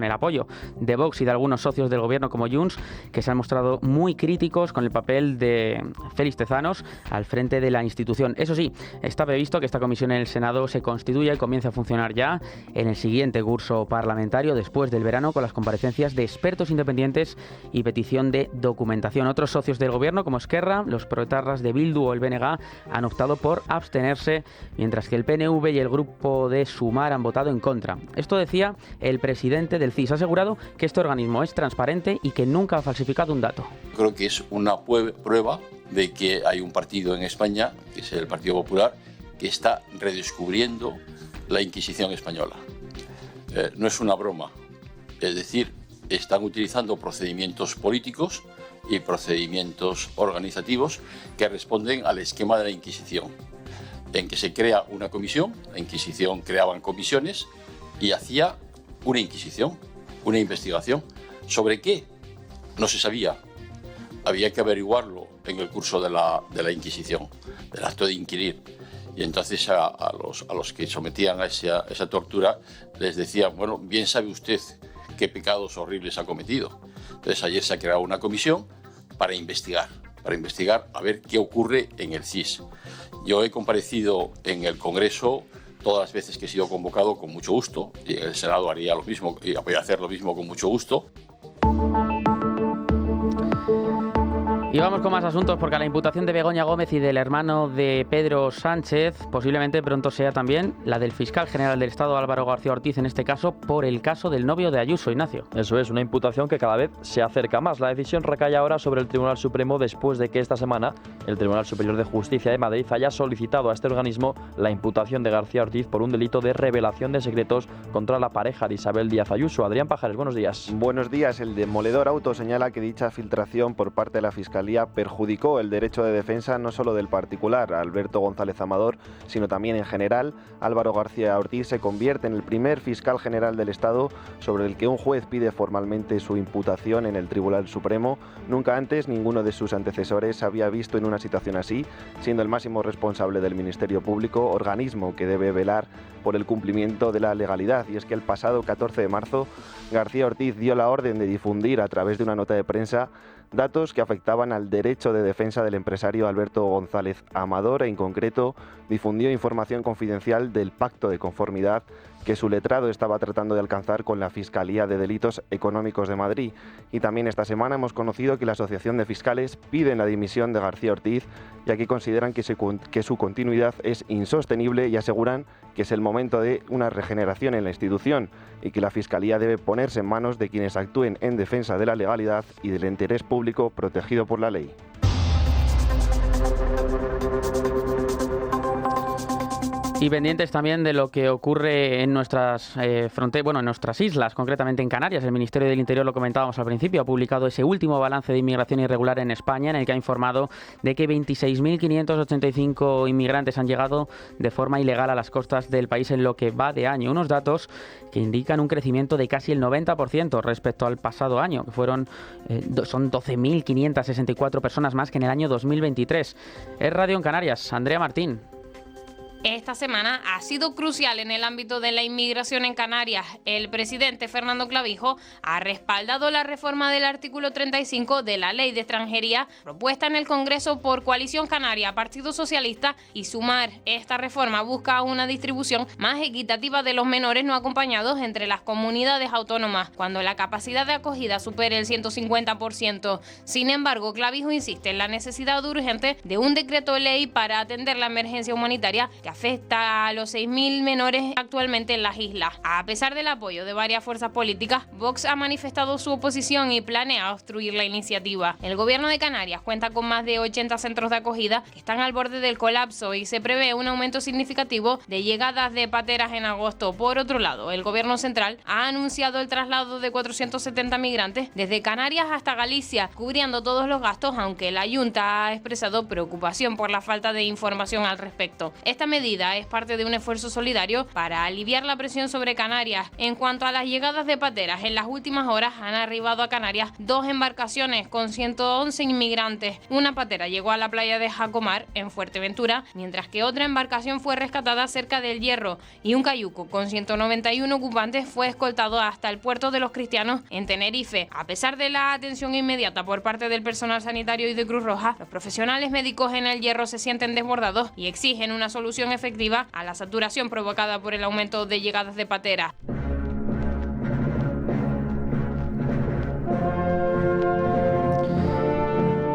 el apoyo de Vox y de algunos socios del gobierno como Junts, que se han mostrado muy críticos con el papel de Félix Tezanos al frente de la institución. Eso sí, está previsto que esta comisión en el Senado se constituya y comience a funcionar ya en el siguiente curso parlamentario, después del verano, con las comparecencias de expertos independientes y petición de documentación. Otros socios del gobierno, como Esquerra, los proetarras de Bildu o el BNG, han optado por abstenerse, mientras que el PNV y el grupo de Sumar han votado en contra. Esto decía el presidente del CIS. Ha asegurado que este organismo es transparente y que nunca ha falsificado un dato. Creo que es una prueba de que hay un partido en España, que es el Partido Popular, que está redescubriendo la Inquisición española. No es una broma. Es decir, están utilizando procedimientos políticos y procedimientos organizativos que responden al esquema de la Inquisición, en que se crea una comisión, la Inquisición creaban comisiones y hacía una inquisición, una investigación. ¿Sobre qué? No se sabía. Había que averiguarlo en el curso de la Inquisición, del acto de inquirir. Y entonces a los que sometían a esa tortura les decían, bueno, bien sabe usted qué pecados horribles ha cometido. Entonces ayer se ha creado una comisión para investigar a ver qué ocurre en el CIS. Yo he comparecido en el Congreso todas las veces que he sido convocado con mucho gusto, y en el Senado haría lo mismo, y voy a hacer lo mismo con mucho gusto. Y vamos con más asuntos, porque la imputación de Begoña Gómez y del hermano de Pedro Sánchez posiblemente pronto sea también la del fiscal general del Estado, Álvaro García Ortiz, en este caso por el caso del novio de Ayuso, Ignacio. Eso es, una imputación que cada vez se acerca más. La decisión recae ahora sobre el Tribunal Supremo después de que esta semana el Tribunal Superior de Justicia de Madrid haya solicitado a este organismo la imputación de García Ortiz por un delito de revelación de secretos contra la pareja de Isabel Díaz Ayuso. Adrián Pajares, buenos días. Buenos días. El demoledor Auto señala que dicha filtración por parte de la Fiscalía Fiscalía perjudicó el derecho de defensa no solo del particular Alberto González Amador, sino también en general. Álvaro García Ortiz se convierte en el primer fiscal general del Estado sobre el que un juez pide formalmente su imputación en el Tribunal Supremo. Nunca antes ninguno de sus antecesores se había visto en una situación así, siendo el máximo responsable del Ministerio Público, organismo que debe velar por el cumplimiento de la legalidad. Y es que el pasado 14 de marzo García Ortiz dio la orden de difundir a través de una nota de prensa datos que afectaban al derecho de defensa del empresario Alberto González Amador, e en concreto difundió información confidencial del pacto de conformidad que su letrado estaba tratando de alcanzar con la Fiscalía de Delitos Económicos de Madrid. Y también esta semana hemos conocido que la Asociación de Fiscales pide la dimisión de García Ortiz, ya que consideran que su continuidad es insostenible y aseguran que es el momento de una regeneración en la institución y que la Fiscalía debe ponerse en manos de quienes actúen en defensa de la legalidad y del interés público protegido por la ley. Y pendientes también de lo que ocurre en nuestras en nuestras islas, concretamente en Canarias. El Ministerio del Interior, lo comentábamos al principio, ha publicado ese último balance de inmigración irregular en España, en el que ha informado de que 26.585 inmigrantes han llegado de forma ilegal a las costas del país en lo que va de año. Unos datos que indican un crecimiento de casi el 90% respecto al pasado año, que son 12.564 personas más que en el año 2023. Es Radio en Canarias. Andrea Martín. Esta semana ha sido crucial en el ámbito de la inmigración en Canarias. El presidente Fernando Clavijo ha respaldado la reforma del artículo 35 de la Ley de Extranjería propuesta en el Congreso por Coalición Canaria, Partido Socialista y Sumar. Esta reforma busca una distribución más equitativa de los menores no acompañados entre las comunidades autónomas, cuando la capacidad de acogida supere el 150%. Sin embargo, Clavijo insiste en la necesidad urgente de un decreto ley para atender la emergencia humanitaria que afecta a los 6.000 menores actualmente en las islas. A pesar del apoyo de varias fuerzas políticas, Vox ha manifestado su oposición y planea obstruir la iniciativa. El gobierno de Canarias cuenta con más de 80 centros de acogida que están al borde del colapso y se prevé un aumento significativo de llegadas de pateras en agosto. Por otro lado, el gobierno central ha anunciado el traslado de 470 migrantes desde Canarias hasta Galicia, cubriendo todos los gastos, aunque la Junta ha expresado preocupación por la falta de información al respecto. Esta medida es parte de un esfuerzo solidario para aliviar la presión sobre Canarias. En cuanto a las llegadas de pateras, en las últimas horas han arribado a Canarias 2 embarcaciones con 111 inmigrantes. Una patera llegó a la playa de Jacomar, en Fuerteventura, mientras que otra embarcación fue rescatada cerca del Hierro, y un cayuco con 191 ocupantes fue escoltado hasta el puerto de los Cristianos, en Tenerife. A pesar de la atención inmediata por parte del personal sanitario y de Cruz Roja, los profesionales médicos en el Hierro se sienten desbordados y exigen una solución efectiva a la saturación provocada por el aumento de llegadas de pateras.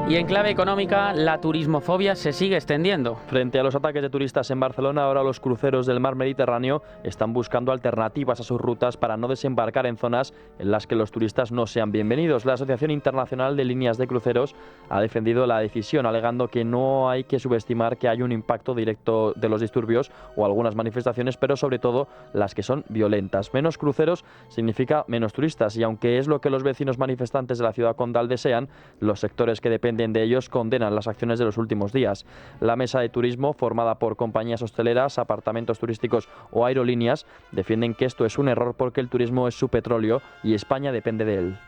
Y en clave económica, la turismofobia se sigue extendiendo. Frente a los ataques de turistas en Barcelona, ahora los cruceros del mar Mediterráneo están buscando alternativas a sus rutas para no desembarcar en zonas en las que los turistas no sean bienvenidos. La Asociación Internacional de Líneas de Cruceros ha defendido la decisión, alegando que no hay que subestimar que hay un impacto directo de los disturbios o algunas manifestaciones, pero sobre todo las que son violentas. Menos cruceros significa menos turistas, y aunque es lo que los vecinos manifestantes de la ciudad condal desean, los sectores que dependen de ellos condenan las acciones de los últimos días. La mesa de turismo, formada por compañías hosteleras, apartamentos turísticos o aerolíneas, defienden que esto es un error porque el turismo es su petróleo y España depende de él.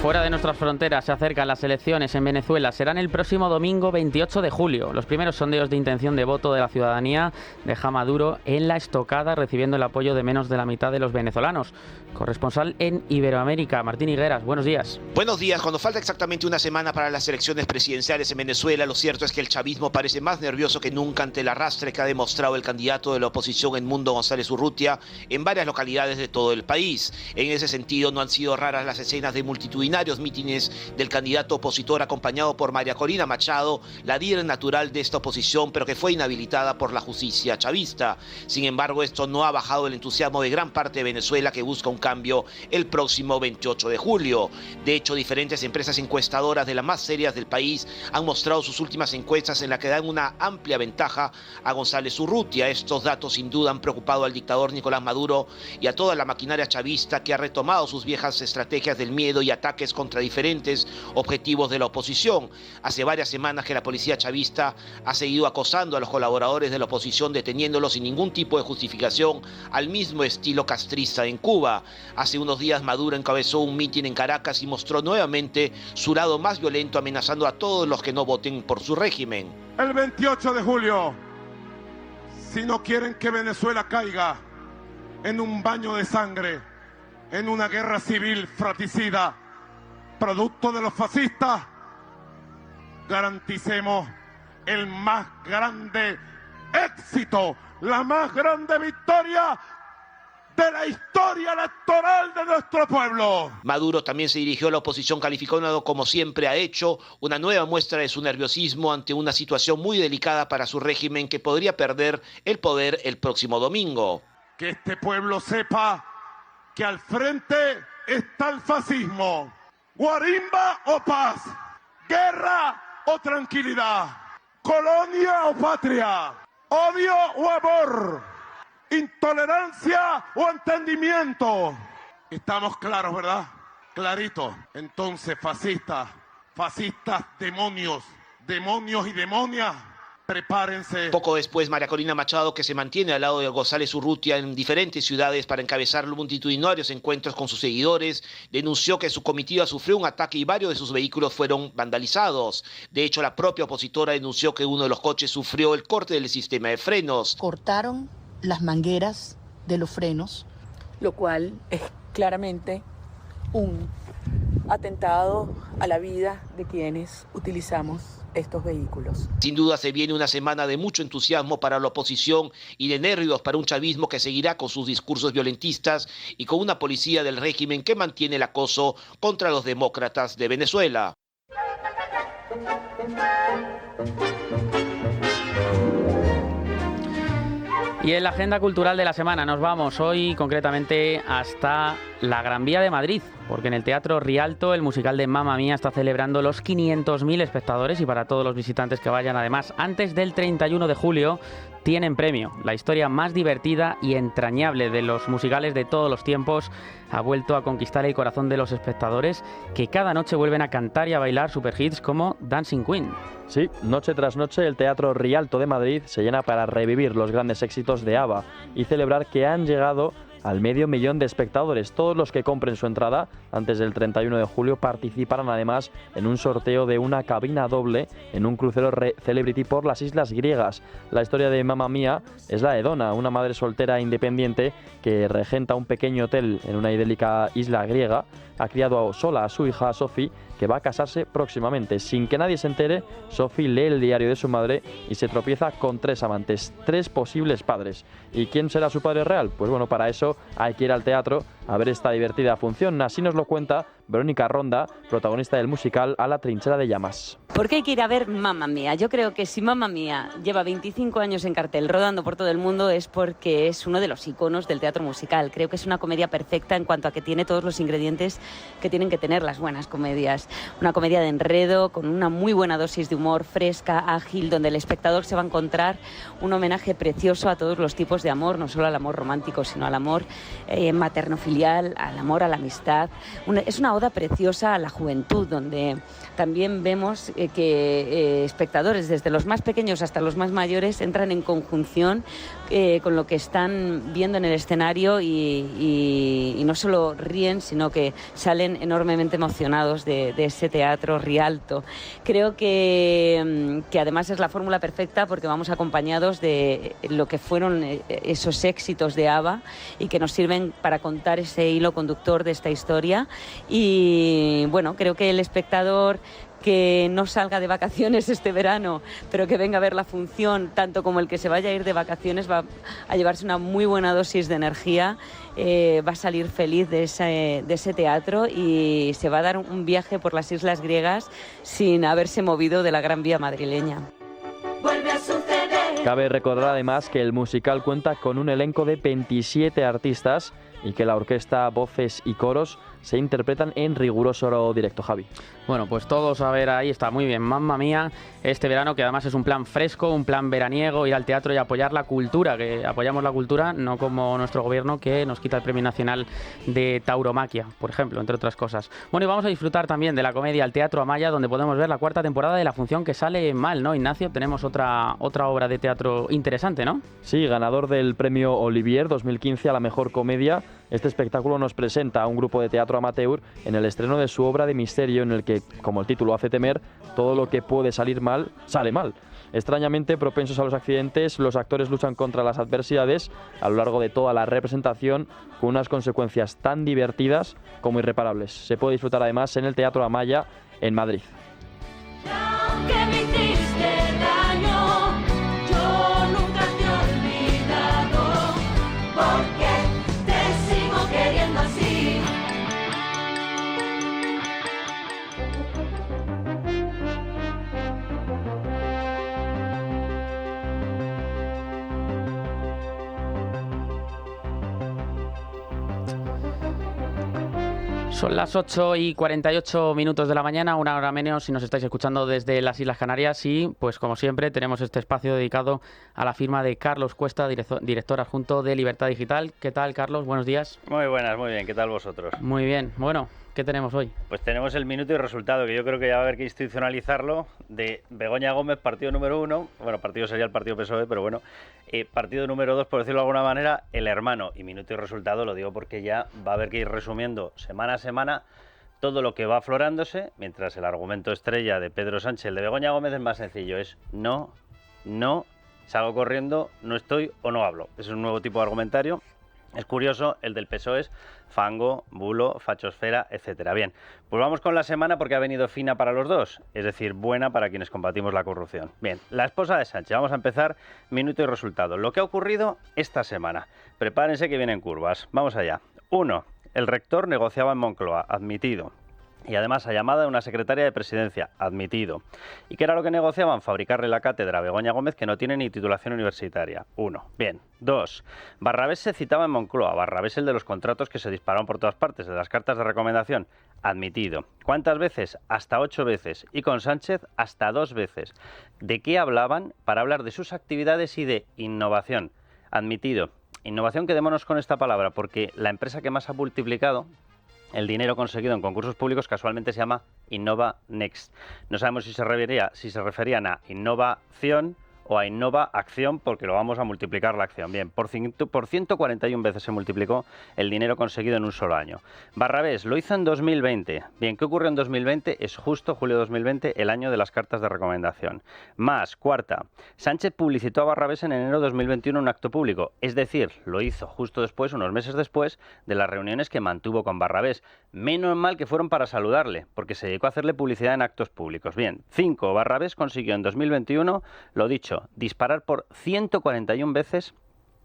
Fuera de nuestras fronteras se acercan las elecciones en Venezuela. Serán el próximo domingo 28 de julio. Los primeros sondeos de intención de voto de la ciudadanía deja a Maduro en la estocada, recibiendo el apoyo de menos de la mitad de los venezolanos. Corresponsal en Iberoamérica, Martín Higueras, buenos días. Buenos días. Cuando falta exactamente una semana para las elecciones presidenciales en Venezuela, lo cierto es que el chavismo parece más nervioso que nunca ante el arrastre que ha demostrado el candidato de la oposición, Edmundo González Urrutia, en varias localidades de todo el país. En ese sentido, no han sido raras las escenas de multitudinarios multitudinarios mítines del candidato opositor acompañado por María Corina Machado, la líder natural de esta oposición, pero que fue inhabilitada por la justicia chavista. Sin embargo, esto no ha bajado el entusiasmo de gran parte de Venezuela, que busca un cambio el próximo 28 de julio. De hecho, diferentes empresas encuestadoras de las más serias del país han mostrado sus últimas encuestas en las que dan una amplia ventaja a González Urrutia. Estos datos sin duda han preocupado al dictador Nicolás Maduro y a toda la maquinaria chavista, que ha retomado sus viejas estrategias del miedo y ataques contra diferentes objetivos de la oposición. Hace varias semanas que la policía chavista ha seguido acosando a los colaboradores de la oposición, deteniéndolos sin ningún tipo de justificación, al mismo estilo castrista en Cuba. Hace unos días Maduro encabezó un mitin en Caracas y mostró nuevamente su lado más violento, amenazando a todos los que no voten por su régimen. El 28 de julio, si no quieren que Venezuela caiga en un baño de sangre, en una guerra civil fratricida, producto de los fascistas, garanticemos el más grande éxito, la más grande victoria de la historia electoral de nuestro pueblo. Maduro también se dirigió a la oposición, calificando, como siempre ha hecho, una nueva muestra de su nerviosismo ante una situación muy delicada para su régimen, que podría perder el poder el próximo domingo. Que este pueblo sepa que al frente está el fascismo. Guarimba o paz, guerra o tranquilidad, colonia o patria, odio o amor, intolerancia o entendimiento. Estamos claros, ¿verdad? Clarito. Entonces, fascistas, demonios y demonias, prepárense. Poco después, María Corina Machado, que se mantiene al lado de González Urrutia en diferentes ciudades para encabezar multitudinarios encuentros con sus seguidores, denunció que su comitiva sufrió un ataque y varios de sus vehículos fueron vandalizados. De hecho, la propia opositora denunció que uno de los coches sufrió el corte del sistema de frenos. Cortaron las mangueras de los frenos, lo cual es claramente un atentado a la vida de quienes utilizamos estos vehículos. Sin duda se viene una semana de mucho entusiasmo para la oposición y de nervios para un chavismo que seguirá con sus discursos violentistas y con una policía del régimen que mantiene el acoso contra los demócratas de Venezuela. Y en la agenda cultural de la semana nos vamos hoy concretamente hasta la Gran Vía de Madrid, porque en el Teatro Rialto el musical de Mamma Mía está celebrando los 500.000 espectadores, y para todos los visitantes que vayan, además, antes del 31 de julio, tienen premio. La historia más divertida y entrañable de los musicales de todos los tiempos ha vuelto a conquistar el corazón de los espectadores, que cada noche vuelven a cantar y a bailar superhits como Dancing Queen. Sí, noche tras noche el Teatro Rialto de Madrid se llena para revivir los grandes éxitos de ABBA y celebrar que han llegado al 500.000 de espectadores. Todos los que compren su entrada antes del 31 de julio participarán además en un sorteo de una cabina doble en un crucero Celebrity por las islas griegas. La historia de Mamma Mía es la de Donna, una madre soltera independiente que regenta un pequeño hotel en una idílica isla griega. Ha criado sola a su hija Sophie, que va a casarse próximamente. Sin que nadie se entere, Sophie lee el diario de su madre y se tropieza con 3 amantes, 3 posibles padres. ¿Y quién será su padre real? Pues bueno, para eso hay que ir al teatro a ver esta divertida función. Así nos lo cuenta Verónica Ronda, protagonista del musical A la trinchera de llamas. ¿Por qué hay que ir a ver Mamma Mía? Yo creo que si Mamma Mía lleva 25 años en cartel rodando por todo el mundo es porque es uno de los iconos del teatro musical. Creo que es una comedia perfecta en cuanto a que tiene todos los ingredientes que tienen que tener las buenas comedias. Una comedia de enredo con una muy buena dosis de humor, fresca, ágil, donde el espectador se va a encontrar un homenaje precioso a todos los tipos de amor, no solo al amor romántico, sino al amor materno-filial, al amor a la amistad. Es una oda preciosa a la juventud, donde también vemos que espectadores, desde los más pequeños hasta los más mayores, entran en conjunción con lo que están viendo en el escenario y no solo ríen, sino que salen enormemente emocionados de ese teatro Rialto. Creo que además es la fórmula perfecta porque vamos acompañados de lo que fueron esos éxitos de ABBA y que nos sirven para contar ese hilo conductor de esta historia y y bueno, creo que el espectador que no salga de vacaciones este verano, pero que venga a ver la función, tanto como el que se vaya a ir de vacaciones, va a llevarse una muy buena dosis de energía, va a salir feliz de ese teatro y se va a dar un viaje por las islas griegas sin haberse movido de la Gran Vía madrileña. Vuelve a suceder. Cabe recordar además que el musical cuenta con un elenco de 27 artistas y que la orquesta, voces y coros se interpretan en riguroso directo, Javi. Bueno, pues todos a ver, ahí está muy bien, Mamma Mía, este verano, que además es un plan fresco, un plan veraniego, ir al teatro y apoyar la cultura, que apoyamos la cultura, no como nuestro gobierno que nos quita el Premio Nacional de Tauromaquia, por ejemplo, entre otras cosas. Bueno, y vamos a disfrutar también de la comedia El Teatro Amaya, donde podemos ver la 4ª temporada de La Función que sale mal, ¿no, Ignacio? Tenemos otra obra de teatro interesante, ¿no? Sí, ganador del Premio Olivier 2015 a la mejor comedia. Este espectáculo nos presenta a un grupo de teatro amateur en el estreno de su obra de misterio, en el que, como el título hace temer, todo lo que puede salir mal, sale mal. Extrañamente propensos a los accidentes, los actores luchan contra las adversidades a lo largo de toda la representación, con unas consecuencias tan divertidas como irreparables. Se puede disfrutar además en el Teatro Amaya en Madrid. Son las 8:48 de la mañana, una hora menos si nos estáis escuchando desde las Islas Canarias y, pues como siempre, tenemos este espacio dedicado a la firma de Carlos Cuesta, director adjunto de Libertad Digital. ¿Qué tal, Carlos? Buenos días. Muy buenas, muy bien. ¿Qué tal vosotros? Muy bien. Bueno, ¿qué tenemos hoy? Pues tenemos el minuto y resultado, que yo creo que ya va a haber que institucionalizarlo, de Begoña Gómez, partido número 1, bueno, partido sería el partido PSOE, pero bueno, partido número 2, por decirlo de alguna manera, el hermano, y minuto y resultado lo digo porque ya va a haber que ir resumiendo semana a semana todo lo que va aflorándose, mientras el argumento estrella de Pedro Sánchez, el de Begoña Gómez, es más sencillo, es no, salgo corriendo, no estoy o no hablo. Es un nuevo tipo de argumentario. Es curioso, el del PSOE es fango, bulo, fachosfera, etcétera. Bien, pues vamos con la semana porque ha venido fina para los dos, es decir, buena para quienes combatimos la corrupción. Bien, la esposa de Sánchez, vamos a empezar, minuto y resultado. Lo que ha ocurrido esta semana. Prepárense que vienen curvas. Vamos allá. 1. El rector negociaba en Moncloa, admitido. Y además a llamada de una secretaria de Presidencia, admitido. ¿Y qué era lo que negociaban? Fabricarle la cátedra a Begoña Gómez, que no tiene ni titulación universitaria. 1. Bien. 2. Barrabés se citaba en Moncloa. Barrabés, el de los contratos que se dispararon por todas partes, de las cartas de recomendación. Admitido. ¿Cuántas veces? Hasta 8 veces. Y con Sánchez hasta 2 veces. ¿De qué hablaban? Para hablar de sus actividades y de innovación. Admitido. Innovación, quedémonos con esta palabra, porque la empresa que más ha multiplicado el dinero conseguido en concursos públicos casualmente se llama Innova Next. No sabemos si se referían a innovación o a Innova Acción, porque lo vamos a multiplicar la acción. Bien, por 141 veces se multiplicó el dinero conseguido en un solo año. Barrabés lo hizo en 2020. Bien, ¿qué ocurrió en 2020? Es justo julio de 2020, el año de las cartas de recomendación. Más, cuarta, Sánchez publicitó a Barrabés en enero de 2021 un acto público. Es decir, lo hizo justo después, unos meses después, de las reuniones que mantuvo con Barrabés. Menos mal que fueron para saludarle, porque se dedicó a hacerle publicidad en actos públicos. Bien, 5, Barrabés consiguió en 2021, lo dicho, disparar por 141 veces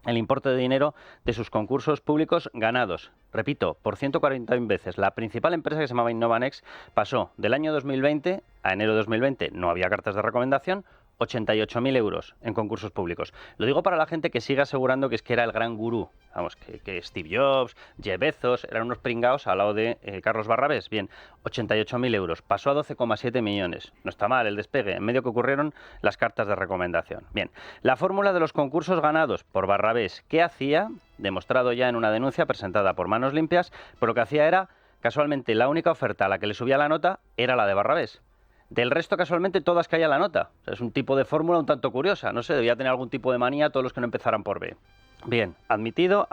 el importe de dinero de sus concursos públicos ganados. Repito, por 141 veces. La principal empresa, que se llamaba Innovanext, pasó del año 2020 a enero de 2020, no había cartas de recomendación, 88.000 euros en concursos públicos. Lo digo para la gente que sigue asegurando que es que era el gran gurú. Vamos, que Steve Jobs, Jeff Bezos, eran unos pringaos al lado de Carlos Barrabés. Bien, 88.000 euros. Pasó a 12,7 millones. No está mal el despegue. En medio que ocurrieron las cartas de recomendación. Bien, la fórmula de los concursos ganados por Barrabés. ¿Qué hacía? Demostrado ya en una denuncia presentada por Manos Limpias, pero lo que hacía era, casualmente, la única oferta a la que le subía la nota era la de Barrabés. Del resto, casualmente, todas caía la nota. O sea, es un tipo de fórmula un tanto curiosa. No sé, debía tener algún tipo de manía todos los que no empezaran por B. Bien, admitido.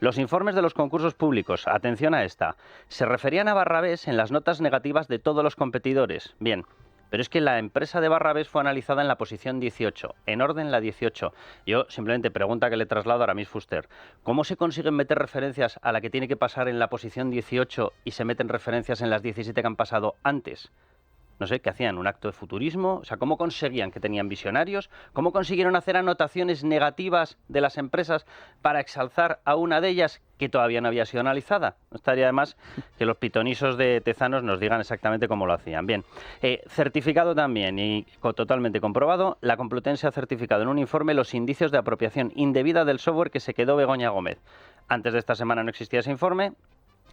Los informes de los concursos públicos, atención a esta, se referían a Barrabés en las notas negativas de todos los competidores. Bien, Pero es que la empresa de Barrabés fue analizada en la posición 18, en orden la 18. Yo simplemente pregunta que le traslado a Aramis Fuster. ¿Cómo se consiguen meter referencias a la que tiene que pasar en la posición 18 y se meten referencias en las 17 que han pasado antes? No sé, ¿qué hacían? ¿Un acto de futurismo? O sea, ¿cómo conseguían que tenían visionarios? ¿Cómo consiguieron hacer anotaciones negativas de las empresas para exalzar a una de ellas que todavía no había sido analizada? No estaría de más que los pitonisos de Tezanos nos digan exactamente cómo lo hacían. Bien, certificado también y totalmente comprobado, la Complutense ha certificado en un informe los indicios de apropiación indebida del software que se quedó Begoña Gómez. Antes de esta semana no existía ese informe.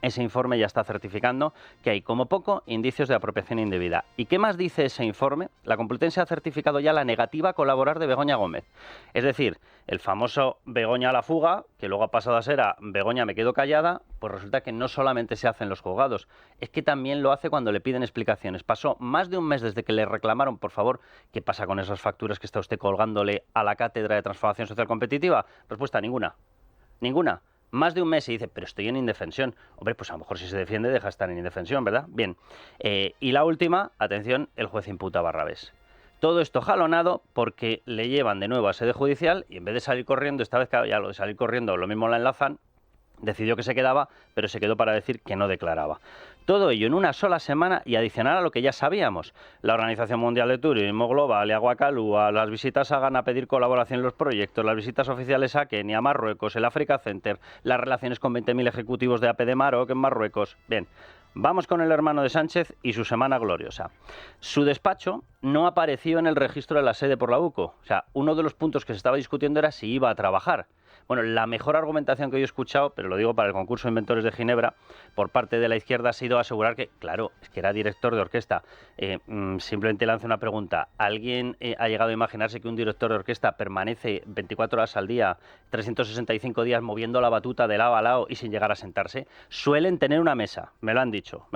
Ese informe ya está certificando que hay, como poco, indicios de apropiación indebida. ¿Y qué más dice ese informe? La Complutense ha certificado ya la negativa a colaborar de Begoña Gómez. Es decir, el famoso Begoña a la fuga, que luego ha pasado a ser a Begoña me quedo callada, pues resulta que no solamente se hace en los juzgados, es que también lo hace cuando le piden explicaciones. Pasó más de un mes desde que le reclamaron, por favor, ¿qué pasa con esas facturas que está usted colgándole a la Cátedra de Transformación Social Competitiva? Respuesta, ninguna. Ninguna. Más de un mes y dice, pero estoy en indefensión. Hombre, pues a lo mejor si se defiende deja de estar en indefensión, ¿verdad? Bien. Y la última, atención, el juez imputa a Barrabés. Todo esto jalonado porque le llevan de nuevo a sede judicial y en vez de salir corriendo, esta vez ya lo de salir corriendo lo mismo la enlazan, decidió que se quedaba, pero se quedó para decir que no declaraba. Todo ello en una sola semana y adicional a lo que ya sabíamos. La Organización Mundial de Turismo Global, Aguacalúa, las visitas a Ghana a pedir colaboración en los proyectos, las visitas oficiales a Kenia, Marruecos, el Africa Center, las relaciones con 20.000 ejecutivos de AP de Maroc en Marruecos. Bien, vamos con el hermano de Sánchez y su semana gloriosa. Su despacho no apareció en el registro de la sede por la UCO. O sea, uno de los puntos que se estaba discutiendo era si iba a trabajar. Bueno, la mejor argumentación que yo he escuchado, pero lo digo para el concurso de Inventores de Ginebra, por parte de la izquierda ha sido asegurar que, claro, es que era director de orquesta. Simplemente lanzo una pregunta. ¿Alguien ha llegado a imaginarse que un director de orquesta permanece 24 horas al día, 365 días moviendo la batuta de lado a lado y sin llegar a sentarse? Suelen tener una mesa, me lo han dicho,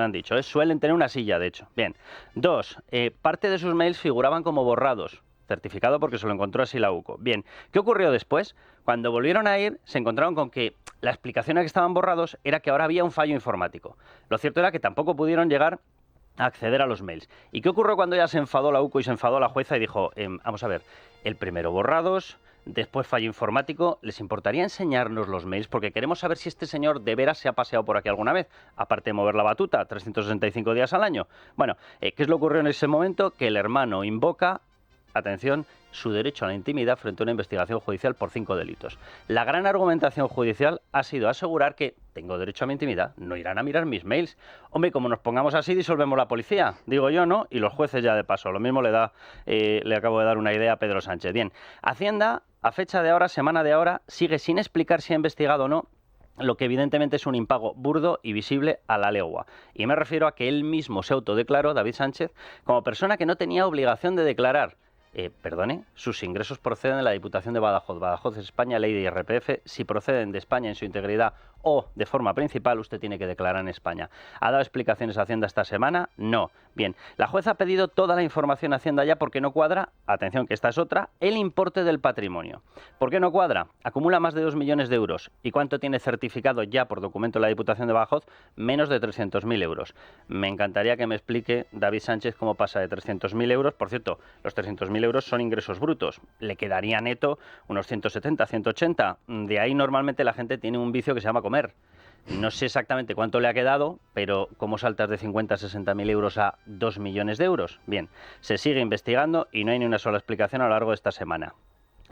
suelen tener una silla, de hecho. Bien. 2. Parte de sus mails figuraban como borrados. Certificado porque se lo encontró así la UCO. Bien, ¿qué ocurrió después? Cuando volvieron a ir, se encontraron con que la explicación a que estaban borrados era que ahora había un fallo informático. Lo cierto era que tampoco pudieron llegar a acceder a los mails. ¿Y qué ocurrió cuando ya se enfadó la UCO y se enfadó la jueza y dijo, vamos a ver, el primero borrados, después fallo informático, ¿les importaría enseñarnos los mails? Porque queremos saber si este señor de veras se ha paseado por aquí alguna vez, aparte de mover la batuta, 365 días al año. Bueno, ¿qué es lo que ocurrió en ese momento? Que el hermano invoca, atención, su derecho a la intimidad frente a una investigación judicial por 5 delitos. La gran argumentación judicial ha sido asegurar que tengo derecho a mi intimidad, no irán a mirar mis mails. Hombre, como nos pongamos así, disolvemos la policía, digo yo, ¿no? Y los jueces ya de paso. Lo mismo le acabo de dar una idea a Pedro Sánchez. Bien, Hacienda, a fecha de ahora, semana de ahora, sigue sin explicar si ha investigado o no lo que evidentemente es un impago burdo y visible a la legua. Y me refiero a que él mismo se autodeclaró, David Sánchez, como persona que no tenía obligación de declarar. Sus ingresos proceden de la Diputación de Badajoz. Badajoz es España, ley de IRPF. Si proceden de España en su integridad o de forma principal, usted tiene que declarar en España. ¿Ha dado explicaciones a Hacienda esta semana? No. Bien, la jueza ha pedido toda la información a Hacienda ya porque no cuadra, atención que esta es otra, el importe del patrimonio. ¿Por qué no cuadra? Acumula más de 2 millones de euros. ¿Y cuánto tiene certificado ya por documento de la Diputación de Badajoz? Menos de 300.000 euros. Me encantaría que me explique David Sánchez cómo pasa de 300.000 euros. Por cierto, los 300.000 euros son ingresos brutos. Le quedaría neto unos 170, 180. De ahí normalmente la gente tiene un vicio que se llama comer. No sé exactamente cuánto le ha quedado, pero ¿cómo saltas de 50 a 60.000 euros a 2 millones de euros? Bien, se sigue investigando y no hay ni una sola explicación a lo largo de esta semana.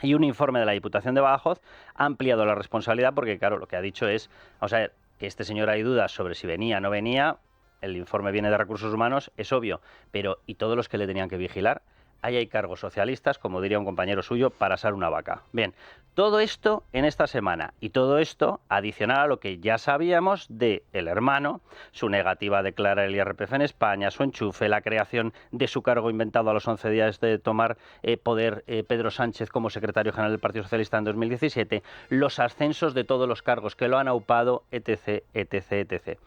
Y un informe de la Diputación de Badajoz ha ampliado la responsabilidad porque, claro, lo que ha dicho es, vamos a ver, que este señor hay dudas sobre si venía o no venía, el informe viene de Recursos Humanos, es obvio, pero ¿y todos los que le tenían que vigilar? Ahí hay cargos socialistas, como diría un compañero suyo, para asar una vaca. Bien, todo esto en esta semana y todo esto adicional a lo que ya sabíamos de el hermano, su negativa a declarar el IRPF en España, su enchufe, la creación de su cargo inventado a los 11 días de tomar poder Pedro Sánchez como secretario general del Partido Socialista en 2017, los ascensos de todos los cargos que lo han aupado, etc, etc, etc.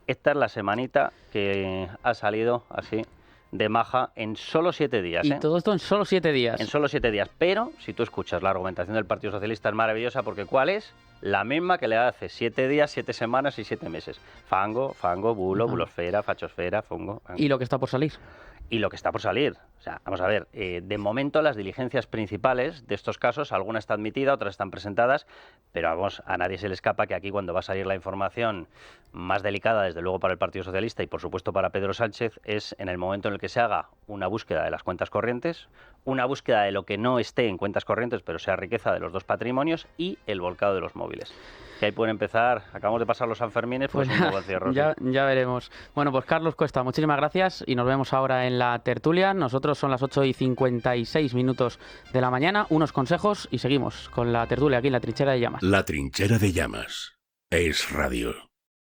Esta es la semanita que ha salido así de maja en solo 7 días. Y todo esto en solo 7 días. En solo 7 días. Pero, si tú escuchas la argumentación del Partido Socialista es maravillosa porque ¿cuál es? La misma que le hace 7 días, 7 semanas y 7 meses. Fango, bulo, bulosfera, fachosfera, fongo. ¿Y lo que está por salir? y lo que está por salir. O sea, vamos a ver, de momento las diligencias principales de estos casos, alguna está admitida, otras están presentadas, pero vamos, a nadie se le escapa que aquí cuando va a salir la información más delicada, desde luego para el Partido Socialista y por supuesto para Pedro Sánchez, es en el momento en el que se haga una búsqueda de las cuentas corrientes, una búsqueda de lo que no esté en cuentas corrientes, pero sea riqueza de los dos patrimonios y el volcado de los móviles. Que ahí pueden empezar, acabamos de pasar los Sanfermines, pues un poco al cierre. Ya veremos. Bueno, pues Carlos Cuesta, muchísimas gracias y nos vemos ahora en la tertulia. Nosotros son las 8:56 de la mañana, unos consejos y seguimos con la tertulia aquí en La Trinchera de Llamas. La Trinchera de Llamas es radio.